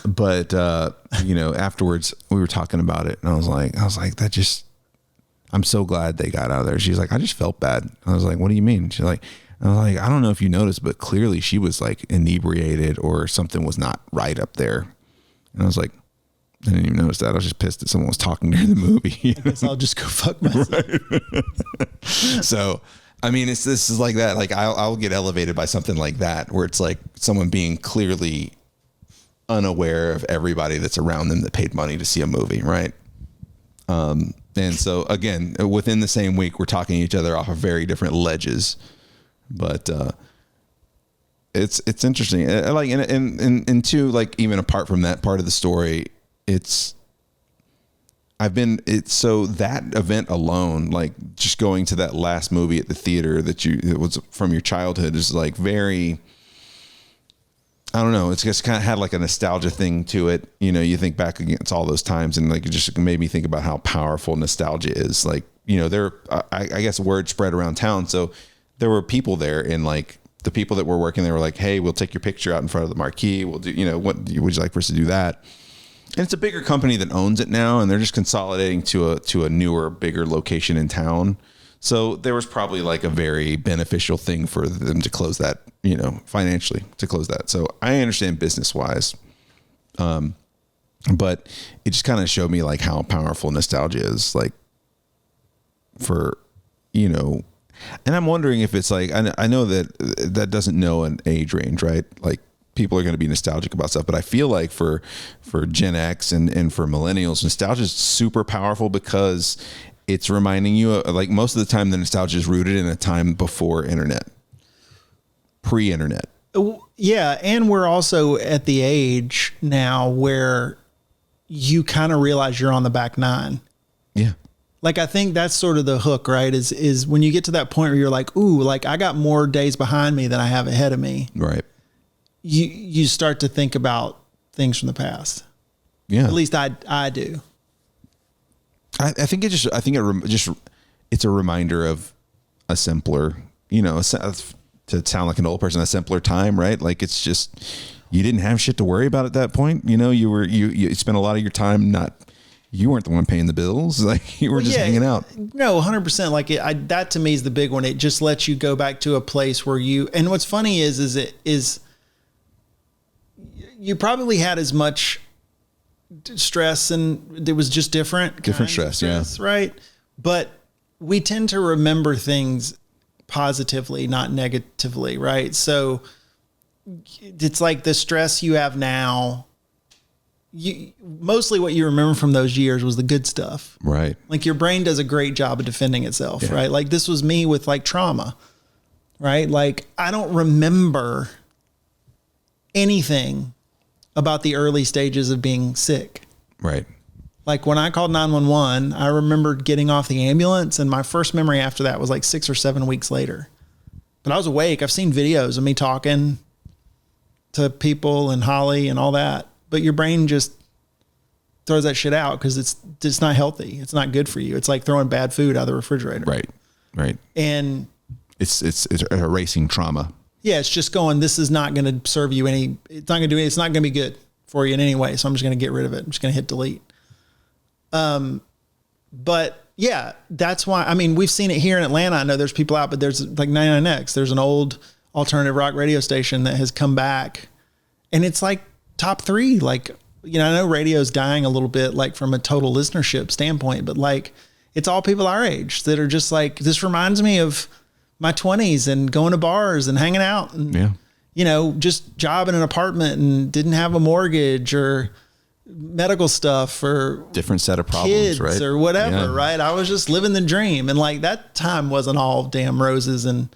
But, afterwards we were talking about it and I was like, I'm so glad they got out of there. She's like, I just felt bad. I was like, what do you mean? She's like, I don't know if you noticed, but clearly she was like inebriated or something was not right up there. And I was like, I didn't even notice that. I was just pissed that someone was talking during the movie. I guess I'll just go fuck myself. Right. So, I mean, this is like that. Like I'll get elevated by something like that, where it's like someone being clearly unaware of everybody that's around them that paid money to see a movie. Right. And so again, within the same week, we're talking to each other off of very different ledges, but, it's interesting. Like, and two, like even apart from that part of the story, so that event alone, like just going to that last movie at the theater it was from your childhood is like very, I don't know. It's just kind of had like a nostalgia thing to it. You think back against all those times and like, it just made me think about how powerful nostalgia is. Like, I guess word spread around town. So there were people there and like the people that were working there were like, hey, we'll take your picture out in front of the marquee. We'll do, what would you like for us to do that? And it's a bigger company that owns it now, and they're just consolidating to a newer, bigger location in town. So there was probably like a very beneficial thing for them to close that, financially to close that. So I understand business wise, but it just kind of showed me like how powerful nostalgia is, like for, and I'm wondering if it's like, I know that doesn't know an age range, right? Like, people are going to be nostalgic about stuff, but I feel like for Gen X and for millennials, nostalgia is super powerful because it's reminding you like most of the time the nostalgia is rooted in a time before internet, pre-internet. Yeah. And we're also at the age now where you kind of realize you're on the back nine. Yeah. Like, I think that's sort of the hook, right? Is when you get to that point where you're like, ooh, like I got more days behind me than I have ahead of me. Right. You start to think about things from the past. Yeah. At least I do. I think it's a reminder of a simpler, to sound like an old person, a simpler time, right? Like it's just, you didn't have shit to worry about at that point. You spent a lot of your time you weren't the one paying the bills. Like you were just hanging out. No, 100%. Like that to me is the big one. It just lets you go back to a place where and what's funny is you probably had as much stress and it was just different stress. Yeah. Right. But we tend to remember things positively, not negatively. Right. So it's like the stress you have now, mostly what you remember from those years was the good stuff. Right. Like your brain does a great job of defending itself. Yeah. Right. Like this was me with like trauma, right? Like I don't remember anything about the early stages of being sick. Right. Like when I called 911, I remember getting off the ambulance and my first memory after that was like 6 or 7 weeks later. But I was awake. I've seen videos of me talking to people and Holly and all that. But your brain just throws that shit out because it's not healthy. It's not good for you. It's like throwing bad food out of the refrigerator. Right. Right. And it's erasing trauma. Yeah, it's just going, this is not going to serve you it's not going to be good for you in any way. So I'm just going to get rid of it. I'm just going to hit delete. But yeah, that's why, I mean, we've seen it here in Atlanta. I know there's people out, but there's like 99X. There's an old alternative rock radio station that has come back and it's like top 3. Like, I know radio's dying a little bit, like from a total listenership standpoint, but like it's all people our age that are just like, this reminds me of my 20s and going to bars and hanging out and, just job in an apartment and didn't have a mortgage or medical stuff or different set of problems, kids, right? Or whatever, right? I was just living the dream. And like that time wasn't all damn roses and,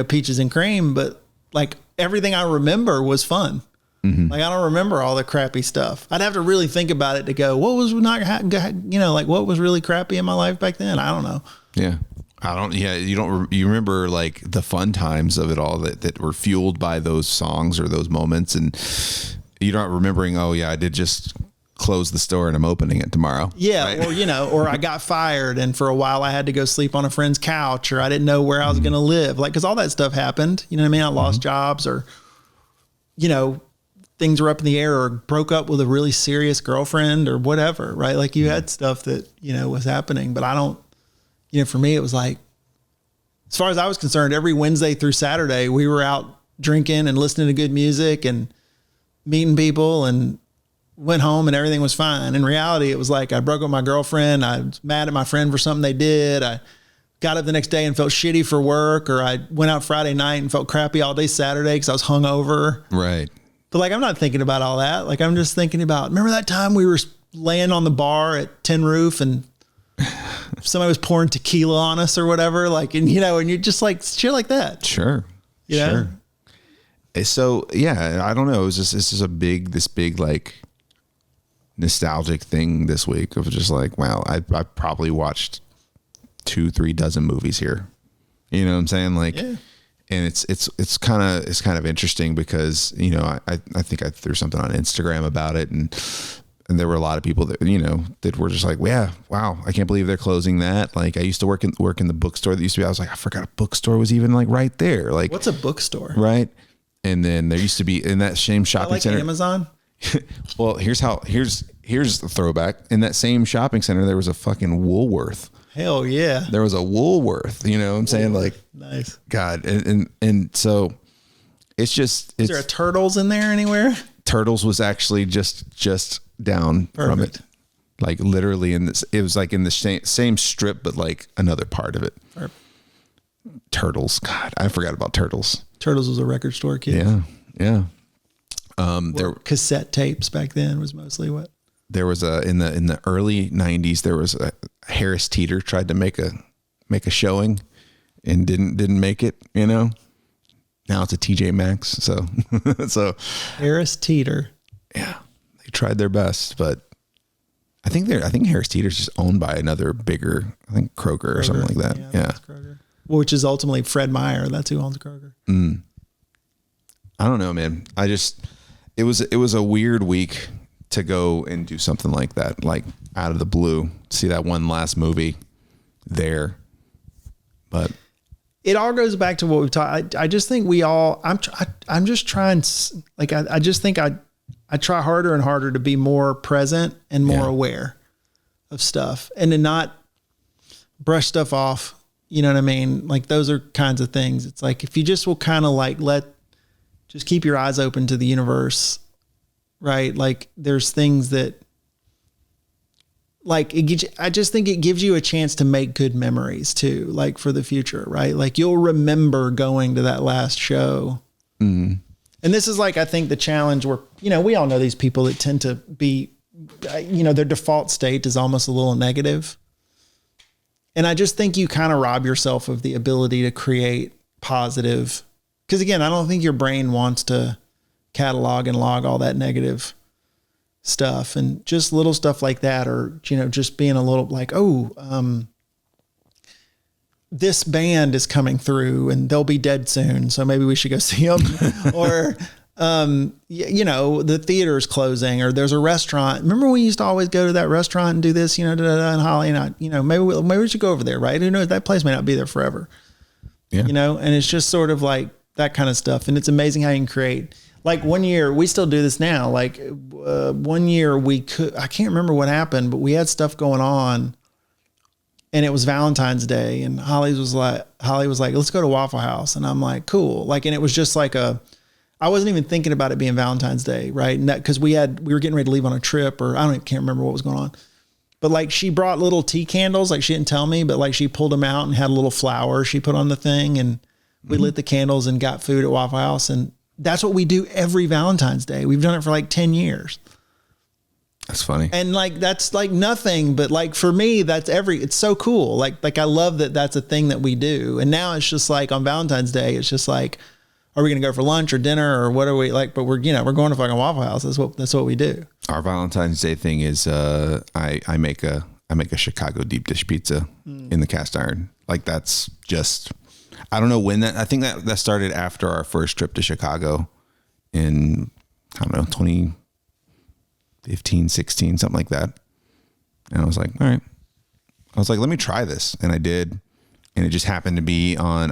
peaches and cream, but like everything I remember was fun. Mm-hmm. Like I don't remember all the crappy stuff. I'd have to really think about it to go, what was like what was really crappy in my life back then? I don't know. Yeah. You remember like the fun times of it all that were fueled by those songs or those moments. And you're not remembering, oh yeah, I did just close the store and I'm opening it tomorrow. Yeah. Right? Or I got fired and for a while I had to go sleep on a friend's couch or I didn't know where I was going to live. Like, cause all that stuff happened, I mean, I lost jobs or, things were up in the air or broke up with a really serious girlfriend or whatever, right? Like you had stuff that, was happening, but I don't, for me, it was like, as far as I was concerned, every Wednesday through Saturday, we were out drinking and listening to good music and meeting people and went home and everything was fine. In reality, it was like I broke up with my girlfriend. I was mad at my friend for something they did. I got up the next day and felt shitty for work, or I went out Friday night and felt crappy all day Saturday because I was hungover. Right. But like, I'm not thinking about all that. Like, I'm just thinking about, remember that time we were laying on the bar at Tin Roof and somebody was pouring tequila on us or whatever. Like, and you're just like shit like that. Sure. Sure. So yeah, I don't know. It's just this big like nostalgic thing this week of just like, wow, I probably watched 2-3 dozen movies here. You know what I'm saying? Like, yeah. And it's kind of interesting because, I think I threw something on Instagram about it and there were a lot of people that, that were just like, yeah, wow, I can't believe they're closing that. Like I used to work in the bookstore that used to be, I was like, I forgot a bookstore was even like right there. Like, what's a bookstore? Right. And then there used to be in that same shopping center. Amazon. Well, here's the throwback. In that same shopping center, there was a fucking Woolworth. Hell yeah. There was a Woolworth, you know what I'm saying? Like, nice. God. And so it's just, is there a Turtles in there anywhere? Turtles was actually just down from it. Like literally it was like in the same strip, but like another part of it. Perfect. Turtles. God, I forgot about Turtles. Turtles was a record store, kid. Yeah. Yeah. There cassette tapes back then was mostly what there was in the early 90s, there was a Harris Teeter tried to make a showing and didn't make it, Now it's a TJ Maxx. So Harris Teeter. Yeah. They tried their best, but I think Harris Teeter's just owned by another bigger, I think Kroger or something like that. Yeah. Kroger. Which is ultimately Fred Meyer. That's who owns Kroger. I don't know, man. It was a weird week to go and do something like that, like out of the blue, see that one last movie there. But it all goes back to what we've talked. I just think I'm just trying, like, I just think I try harder and harder to be more present and more aware of stuff and to not brush stuff off. You know what I mean? Like those are kinds of things. It's like, if you just will kind of like just keep your eyes open to the universe, right? Like there's things that like I just think it gives you a chance to make good memories too, like for the future, right? Like you'll remember going to that last show. Mm-hmm. And this is like, I think the challenge where, we all know these people that tend to be, their default state is almost a little negative. And I just think you kind of rob yourself of the ability to create positive. Because again, I don't think your brain wants to catalog and log all that negative stuff, and just little stuff like that, or, just being a little like, this band is coming through and they'll be dead soon, so maybe we should go see them. Or, the theater is closing, or there's a restaurant. Remember we used to always go to that restaurant and do this, and Holly and I, maybe we should go over there, right? Who knows? That place may not be there forever. Yeah. And it's just sort of like that kind of stuff. And it's amazing how you can create. Like one year, we still do this now. Like 1 year I can't remember what happened, but we had stuff going on and it was Valentine's Day, and Holly was like, let's go to Waffle House. And I'm like, cool. Like, and it was just like I wasn't even thinking about it being Valentine's Day. Right. And that, cause we were getting ready to leave on a trip, or can't remember what was going on, but like she brought little tea candles. Like she didn't tell me, but like she pulled them out and had a little flower she put on the thing, and we lit the candles and got food at Waffle House. And that's what we do every Valentine's Day. We've done it for like 10 years. That's funny. And like, that's like nothing, but like for me, it's so cool. Like I love that that's a thing that we do. And now it's just like on Valentine's Day, it's just like, are we going to go for lunch or dinner or what are we like? But we're going to fucking Waffle House. That's what we do. Our Valentine's Day thing is, I make a Chicago deep dish pizza in the cast iron. Like that's just, I don't know when I think that started after our first trip to Chicago in, I don't know, 2015, 16, something like that. And I was like, all right. I was like, let me try this. And I did. And it just happened to be on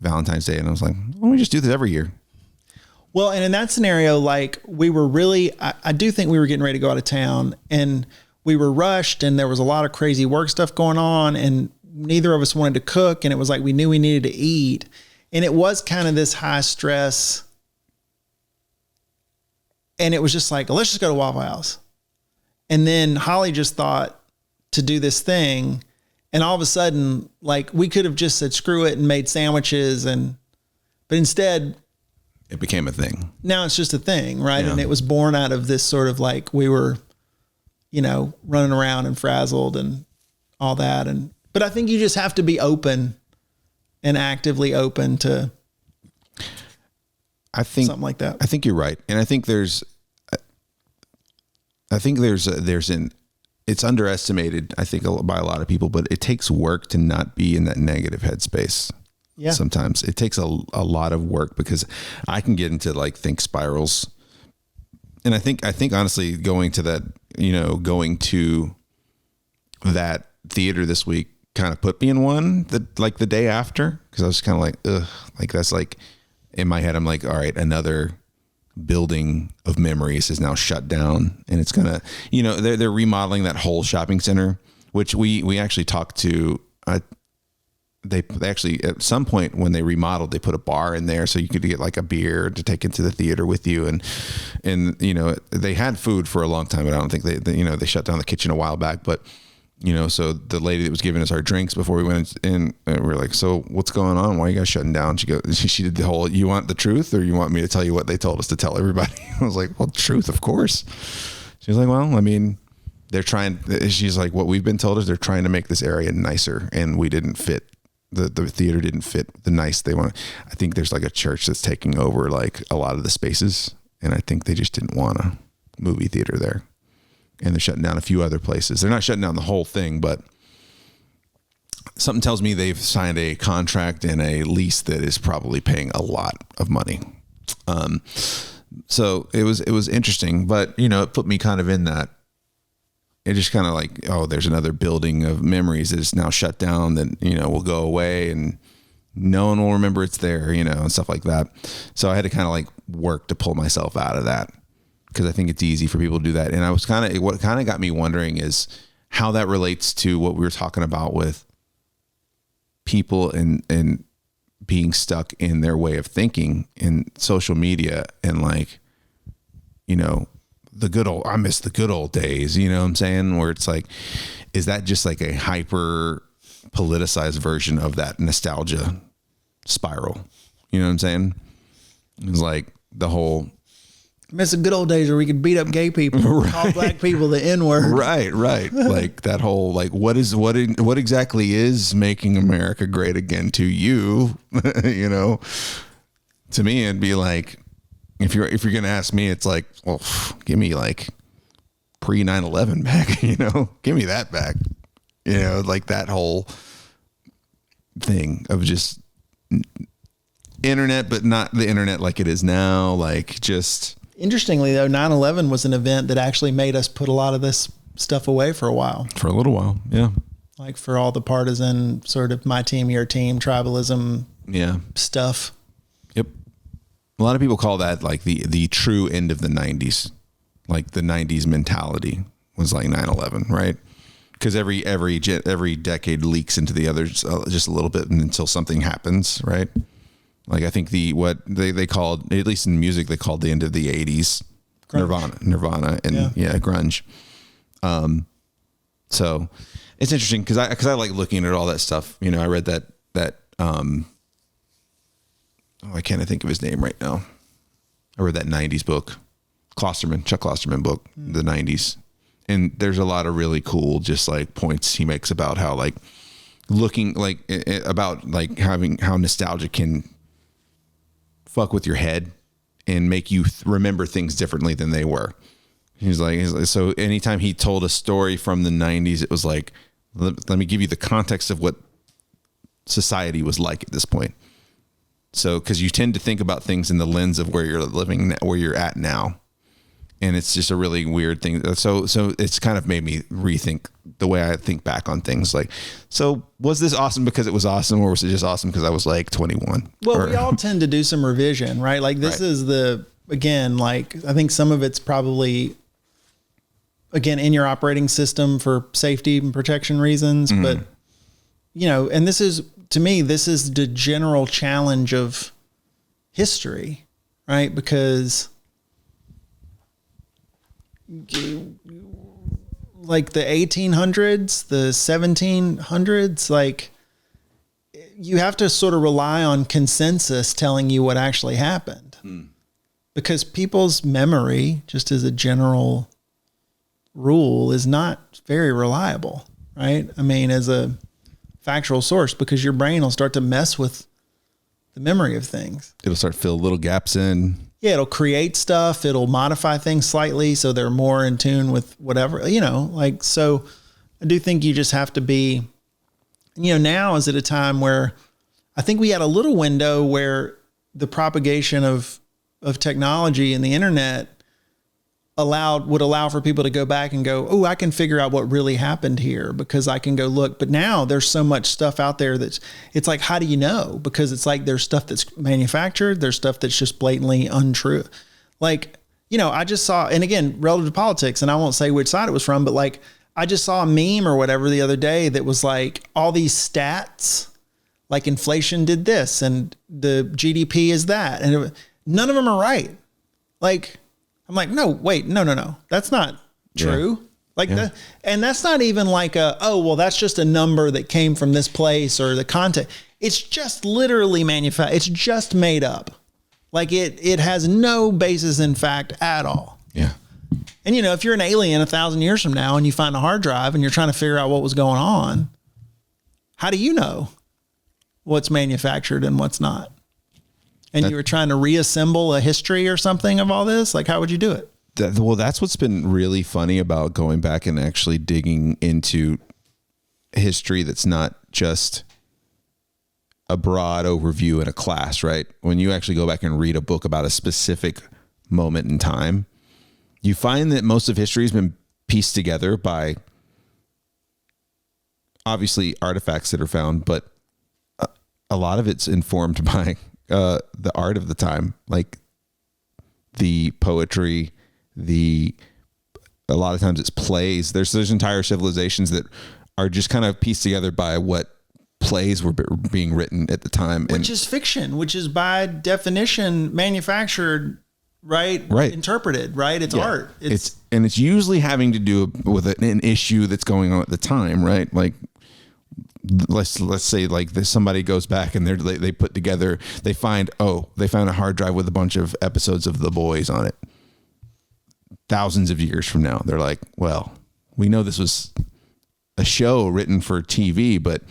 Valentine's Day. And I was like, why don't we just do this every year? Well, and in that scenario, like we were really, I do think we were getting ready to go out of town and we were rushed and there was a lot of crazy work stuff going on and neither of us wanted to cook. And it was like, we knew we needed to eat. And it was kind of this high stress. And it was just like, let's just go to Waffle House. And then Holly just thought to do this thing. And all of a sudden, like we could have just said, screw it and made sandwiches. But instead, it became a thing. Now it's just a thing, right? Yeah. And it was born out of this sort of like we were, running around and frazzled and all that. But I think you just have to be open and actively open to something like that. I think you're right. And I think there's it's underestimated, I think, by a lot of people, but it takes work to not be in that negative headspace. Yeah. Sometimes it takes a lot of work because I can get into like think spirals. And I think honestly going to that theater this week kind of put me in one the day after. Cause I was kind of like, ugh, like that's like in my head, I'm like, all right, another building of memories is now shut down and it's gonna, they're remodeling that whole shopping center, which we actually talked to, they actually at some point when they remodeled, they put a bar in there so you could get like a beer to take into the theater with you. And they had food for a long time, but I don't think they shut down the kitchen a while back. But, so the lady that was giving us our drinks before we went in, we were like, so what's going on? Why are you guys shutting down? She did the whole, you want the truth or you want me to tell you what they told us to tell everybody? I was like, well, truth, of course. She was like, well, I mean, she's like, what we've been told is they're trying to make this area nicer and we didn't fit. The theater didn't fit the nice they want. I think there's like a church that's taking over like a lot of the spaces. And I think they just didn't want a movie theater there. And they're shutting down a few other places. They're not shutting down the whole thing, but something tells me they've signed a contract and a lease that is probably paying a lot of money. So it was interesting, but it put me kind of in that. It just kind of like, oh, there's another building of memories that is now shut down that, will go away and no one will remember it's there, and stuff like that. So I had to kind of like work to pull myself out of that because I think it's easy for people to do that. And what kind of got me wondering is how that relates to what we were talking about with people and being stuck in their way of thinking in social media and like, I miss the good old days, you know what I'm saying? Where it's like, is that just like a hyper politicized version of that nostalgia spiral? You know what I'm saying? It's like the whole, I miss the good old days where we could beat up gay people, right. Call black people the N-word. Right. Like that whole, like, what exactly is making America great again to you? To me, it'd be like, if you're going to ask me, it's like, well, give me like pre 9/11 back, give me that back, like that whole thing of just internet, but not the internet like it is now. Like just interestingly though, 9/11 was an event that actually made us put a lot of this stuff away for a while. For a little while. Yeah. Like for all the partisan sort of my team, your team, tribalism stuff. Yep. A lot of people call that like the true end of the 90s. Like the 90s mentality was like 9/11, right? Because every decade leaks into the others just a little bit until something happens, right? Like I think what they called, at least in music, they called the end of the 80s grunge. Nirvana and grunge. So it's interesting because I like looking at all that stuff. I read that I can't think of his name right now. I read that 90s book, Chuck Klosterman book, the 90s. And there's a lot of really cool, just like points he makes about how like looking like about like having how nostalgia can fuck with your head and make you remember things differently than they were. He's like, so anytime he told a story from the 90s, it was like, let me give you the context of what society was like at this point. So, because you tend to think about things in the lens of where you're living, where you're at now. And it's just a really weird thing. So it's kind of made me rethink the way I think back on things. Like, so was this awesome because it was awesome, or was it just awesome because I was like 21? Well, we all tend to do some revision, right? Like this is again, like I think some of it's probably, again, in your operating system for safety and protection reasons. But, and this is, to me, this is the general challenge of history, right? Because like the 1800s, the 1700s, like you have to sort of rely on consensus telling you what actually happened, because people's memory, just as a general rule, is not very reliable, right? I mean, as a factual source, because your brain will start to mess with the memory of things. It'll start to fill little gaps in. Yeah, it'll create stuff. It'll modify things slightly so they're more in tune with whatever, like, so I do think you just have to be, now is at a time where I think we had a little window where the propagation of technology and the internet would allow for people to go back and go, oh, I can figure out what really happened here because I can go look. But now there's so much stuff out there it's like, how do you know? Because it's like, there's stuff that's manufactured. There's stuff that's just blatantly untrue. Like, I just saw, and again, relative to politics, and I won't say which side it was from, but like, I just saw a meme or whatever the other day that was like all these stats, like inflation did this and the GDP is that. And none of them are right. Like, I'm like, no, wait, no. That's not true. Yeah. Like that. And that's not even like that's just a number that came from this place or the content. It's just literally manufactured. It's just made up. Like it has no basis in fact at all. Yeah. And if you're an alien 1,000 years from now and you find a hard drive and you're trying to figure out what was going on, how do you know what's manufactured and what's not? And you were trying to reassemble a history or something of all this? Like, how would you do it? That's what's been really funny about going back and actually digging into history that's not just a broad overview in a class, right? When you actually go back and read a book about a specific moment in time, you find that most of history has been pieced together by obviously artifacts that are found, but a lot of it's informed by the art of the time, like the poetry, a lot of times it's plays. There's entire civilizations that are just kind of pieced together by what plays were being written at the time. Which is fiction, which is by definition manufactured, right? Interpreted, right? It's art. It's usually having to do with an issue that's going on at the time, right? Like, let's say like somebody goes back and they put together, they found a hard drive with a bunch of episodes of The Boys on it. Thousands of years from now, they're like, well, we know this was a show written for TV, but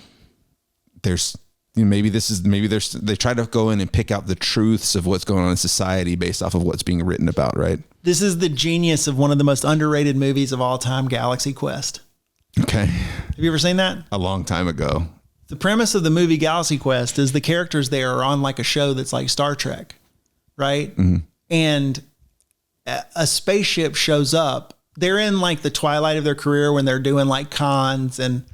there's they try to go in and pick out the truths of what's going on in society based off of what's being written about, right? This is the genius of one of the most underrated movies of all time, Galaxy Quest. Okay. Have you ever seen that? A long time ago. The premise of the movie Galaxy Quest is the characters there are on like a show that's like Star Trek, right? Mm-hmm. And a spaceship shows up. They're in like the twilight of their career when they're doing like cons and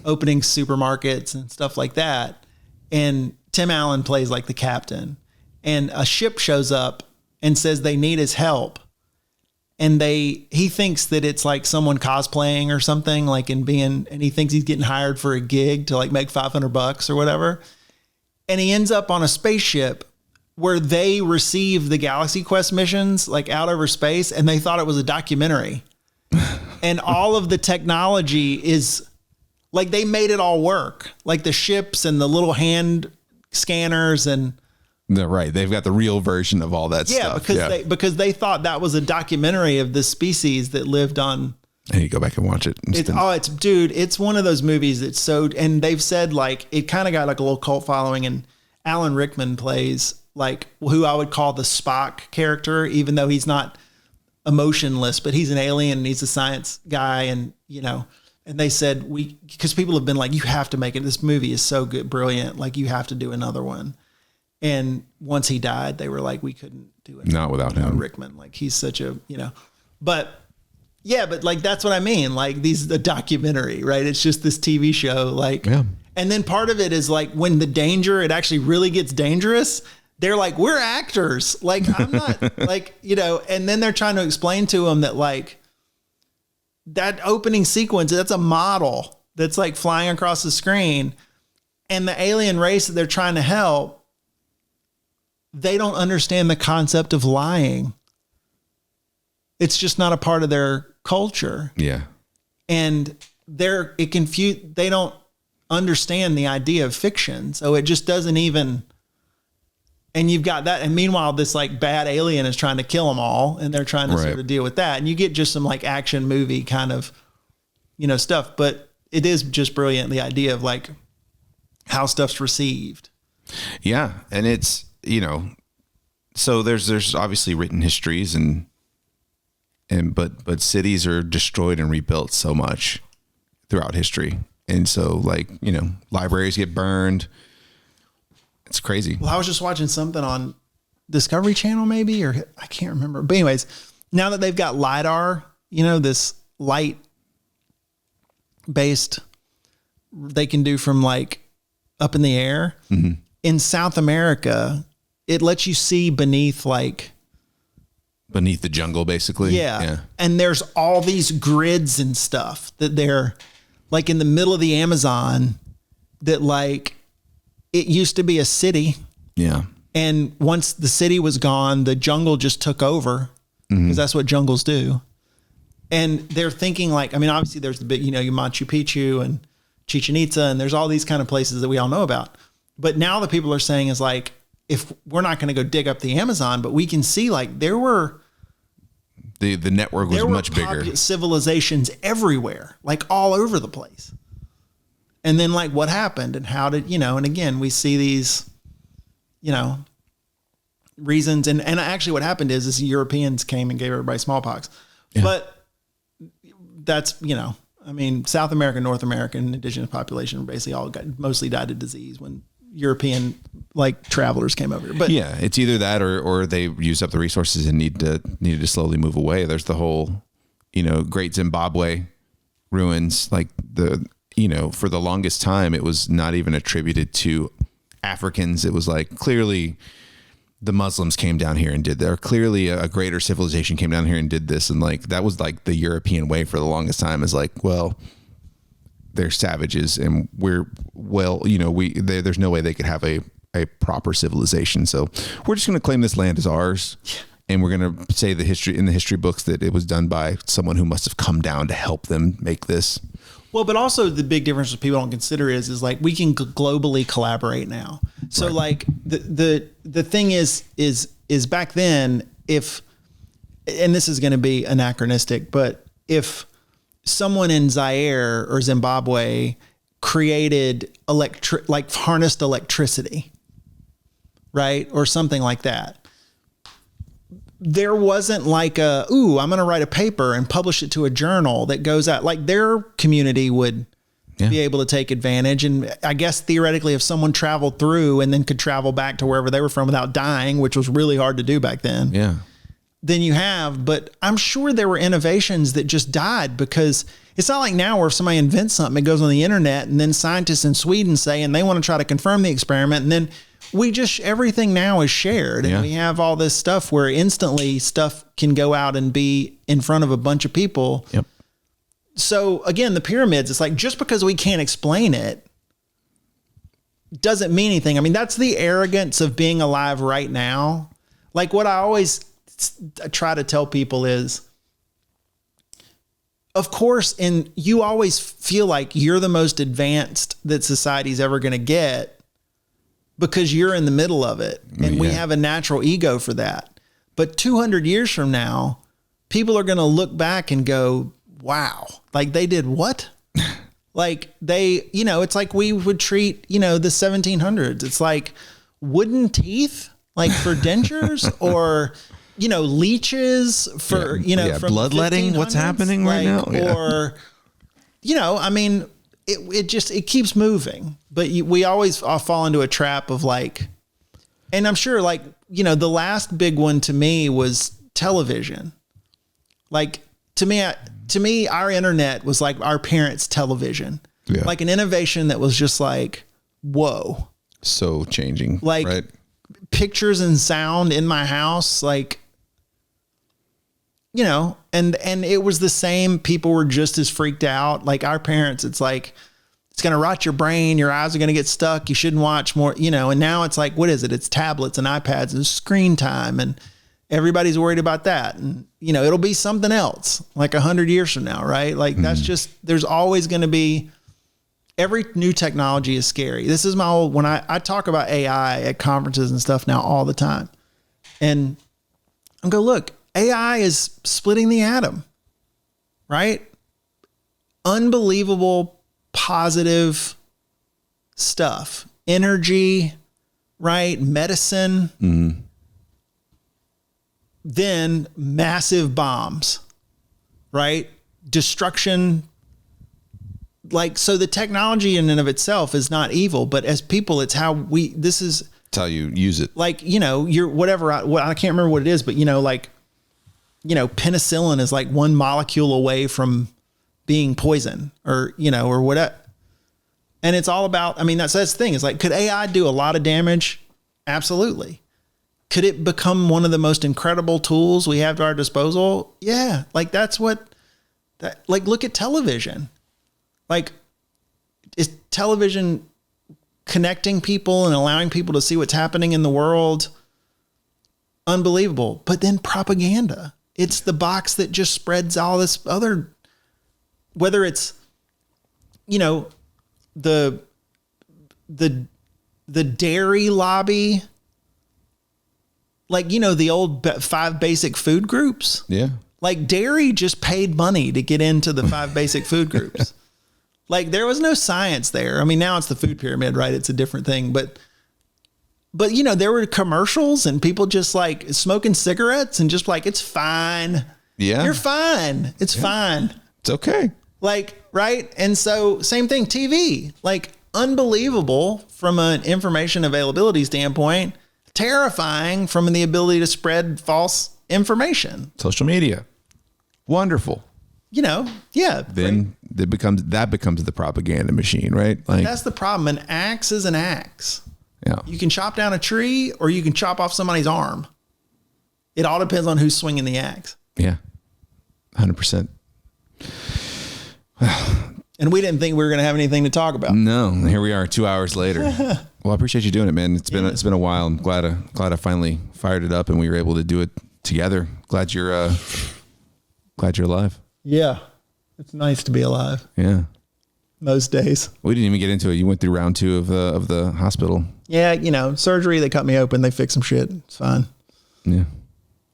opening supermarkets and stuff like that. And Tim Allen plays like the captain. And a ship shows up and says they need his help. And he thinks that it's like someone cosplaying or something, like and he thinks he's getting hired for a gig to like make $500 or whatever. And he ends up on a spaceship where they receive the Galaxy Quest missions like out over space, and they thought it was a documentary. And all of the technology is like, they made it all work, like the ships and the little hand scanners and. Right. They've got the real version of all that stuff. Because they thought that was a documentary of this species that lived on. And you go back and watch it. It's one of those movies that's so, and they've said like, it kind of got like a little cult following, and Alan Rickman plays like who I would call the Spock character, even though he's not emotionless, but he's an alien and he's a science guy. And, and they said because people have been like, you have to make it. This movie is so good, brilliant. Like you have to do another one. And once he died, they were like, we couldn't do it. Not without him. Rickman. Like he's such a, But yeah, but like, that's what I mean. Like the documentary, right? It's just this TV show. Like, and then part of it is like when it actually really gets dangerous, they're like, we're actors. Like, I'm not like, and then they're trying to explain to them that like that opening sequence, that's a model that's like flying across the screen, and the alien race that they're trying to help, they don't understand the concept of lying. It's just not a part of their culture. Yeah. And they don't understand the idea of fiction. So it just doesn't even, and you've got that. And meanwhile, this like bad alien is trying to kill them all, and they're trying to sort of deal with that. And you get just some like action movie kind of, stuff, but it is just brilliant. The idea of like how stuff's received. Yeah. And it's, so there's obviously written histories but cities are destroyed and rebuilt so much throughout history. And so like, libraries get burned. It's crazy. Well, I was just watching something on Discovery Channel maybe, or I can't remember. But anyways, now that they've got LiDAR, this light based, they can do from like up in the air. Mm-hmm. In South America, it lets you see beneath the jungle, basically. Yeah. And there's all these grids and stuff that they're like in the middle of the Amazon that like it used to be a city. Yeah. And once the city was gone, the jungle just took over because that's what jungles do. And they're thinking like, obviously there's the big, your Machu Picchu and Chichen Itza, and there's all these kind of places that we all know about. But now the people are saying is like, if we're not going to go dig up the Amazon, but we can see like there were the network was much bigger. Civilizations everywhere, like all over the place. And then like what happened and how did, and again, we see these, reasons. And actually what happened is Europeans came and gave everybody smallpox. Yeah. But that's, South America, North American indigenous population basically mostly died of disease when European like travelers came over. But yeah, it's either that or they use up the resources and needed to slowly move away. There's the whole, Great Zimbabwe ruins, like for the longest time, it was not even attributed to Africans. It was like clearly the Muslims came down here and did that. Or clearly a greater civilization came down here and did this. And like, that was like the European way for the longest time is like, well, they're savages and there's no way they could have a proper civilization. So we're just going to claim this land as ours. Yeah. And we're going to say in the history books that it was done by someone who must have come down to help them make this. Well, but also the big difference that people don't consider is like we can globally collaborate now. So like the thing is back then, and this is going to be anachronistic, but if someone in Zaire or Zimbabwe created harnessed electricity, right? Or something like that. There wasn't like I'm going to write a paper and publish it to a journal that goes out. Like their community would be able to take advantage. And I guess theoretically, if someone traveled through and then could travel back to wherever they were from without dying, which was really hard to do back then. Yeah. Then you have, but I'm sure there were innovations that just died because it's not like now where if somebody invents something, it goes on the internet and then scientists in Sweden say, and they want to try to confirm the experiment. And then everything now is shared and we have all this stuff where instantly stuff can go out and be in front of a bunch of people. Yep. So again, the pyramids, it's like, just because we can't explain it doesn't mean anything. That's the arrogance of being alive right now. Like what I always try to tell people is, of course, and you always feel like you're the most advanced that society's ever going to get because you're in the middle of it. And we have a natural ego for that. But 200 years from now, people are going to look back and go, wow, like they did what? Like they, it's like we would treat, the 1700s. It's like wooden teeth, like for dentures or, leeches for, from bloodletting. What's happening right now? Yeah. Or, it keeps moving, but we always fall into a trap of like, and I'm sure like, the last big one to me was television. Like to me, our internet was like our parents' television, like an innovation that was just like, whoa. So changing. Like right? pictures and sound in my house, like, you know, and it was the same. People were just as freaked out. Like our parents, it's like, it's going to rot your brain. Your eyes are going to get stuck. You shouldn't watch more, you know, and now it's like, what is it? It's tablets and iPads and screen time. And everybody's worried about that. And, you know, it'll be something else like 100 years from now. Right. Like that's just, there's always going to be, every new technology is scary. This is my old, when I talk about AI at conferences and stuff now all the time. And I'm going, look, AI is splitting the atom, right? Unbelievable, positive stuff, energy, right? Medicine, then massive bombs, right? Destruction. Like, so the technology in and of itself is not evil, but as people, it's how it's how you use it. Like, you know, you're whatever, I can't remember what it is, but you know, like, you know, penicillin is like one molecule away from being poison or, you know, or whatever. And it's all about, I mean, that's the thing. It's like, could AI do a lot of damage? Absolutely. Could it become one of the most incredible tools we have to our disposal? Yeah. Like like, look at television. Like, is television connecting people and allowing people to see what's happening in the world? Unbelievable. But then propaganda. It's the box that just spreads all this other, whether it's, you know, the dairy lobby, like, you know, the old 5 basic food groups. Yeah. Like dairy just paid money to get into the 5 basic food groups. Like there was no science there. I mean, now it's the food pyramid, right? It's a different thing, but you know, there were commercials and people just like smoking cigarettes and just like, it's fine. Yeah. You're fine. It's fine. It's okay. Like, right. And so same thing, TV, like unbelievable from an information availability standpoint, terrifying from the ability to spread false information. Social media. Wonderful. You know, yeah. Then that becomes the propaganda machine, right? Like that's the problem. An axe is an axe. Yeah. You can chop down a tree or you can chop off somebody's arm. It all depends on who's swinging the axe. Yeah. 100%. And we didn't think we were going to have anything to talk about. No, here we are 2 hours later. Well, I appreciate you doing it, man. It's been a while. I'm glad I finally fired it up and we were able to do it together. Glad you're alive. Yeah. It's nice to be alive. Yeah. Most days. We didn't even get into it. You went through round 2 of the hospital. Yeah, you know, surgery, they cut me open, they fixed some shit. It's fine. Yeah.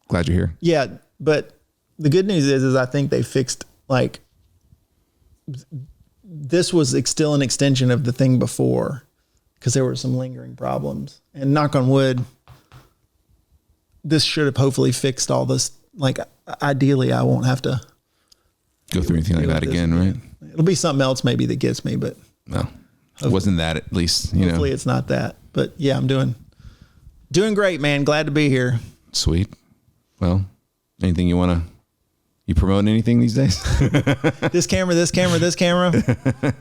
Glad you're here. Yeah, but the good news is I think they fixed, like, this was still an extension of the thing before because there were some lingering problems. And knock on wood, this should have hopefully fixed all this. Like, ideally, I won't have to go through anything like that again, right? It'll be something else maybe that gets me, but no, it wasn't that, at least, you know. Hopefully it's not that, but yeah, I'm doing great, man. Glad to be here. Sweet. Well, anything you promoting anything these days? This camera.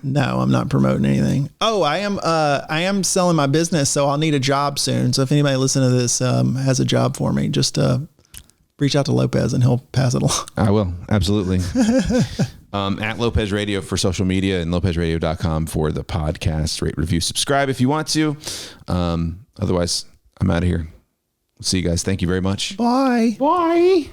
No, I'm not promoting anything. Oh, I am selling my business, so I'll need a job soon. So if anybody listening to this has a job for me, just reach out to Lopez and he'll pass it along. I will. Absolutely. At Lopez Radio for social media and lopezradio.com for the podcast. Rate, review, subscribe if you want to. Otherwise, I'm out of here. See you guys. Thank you very much. Bye. Bye.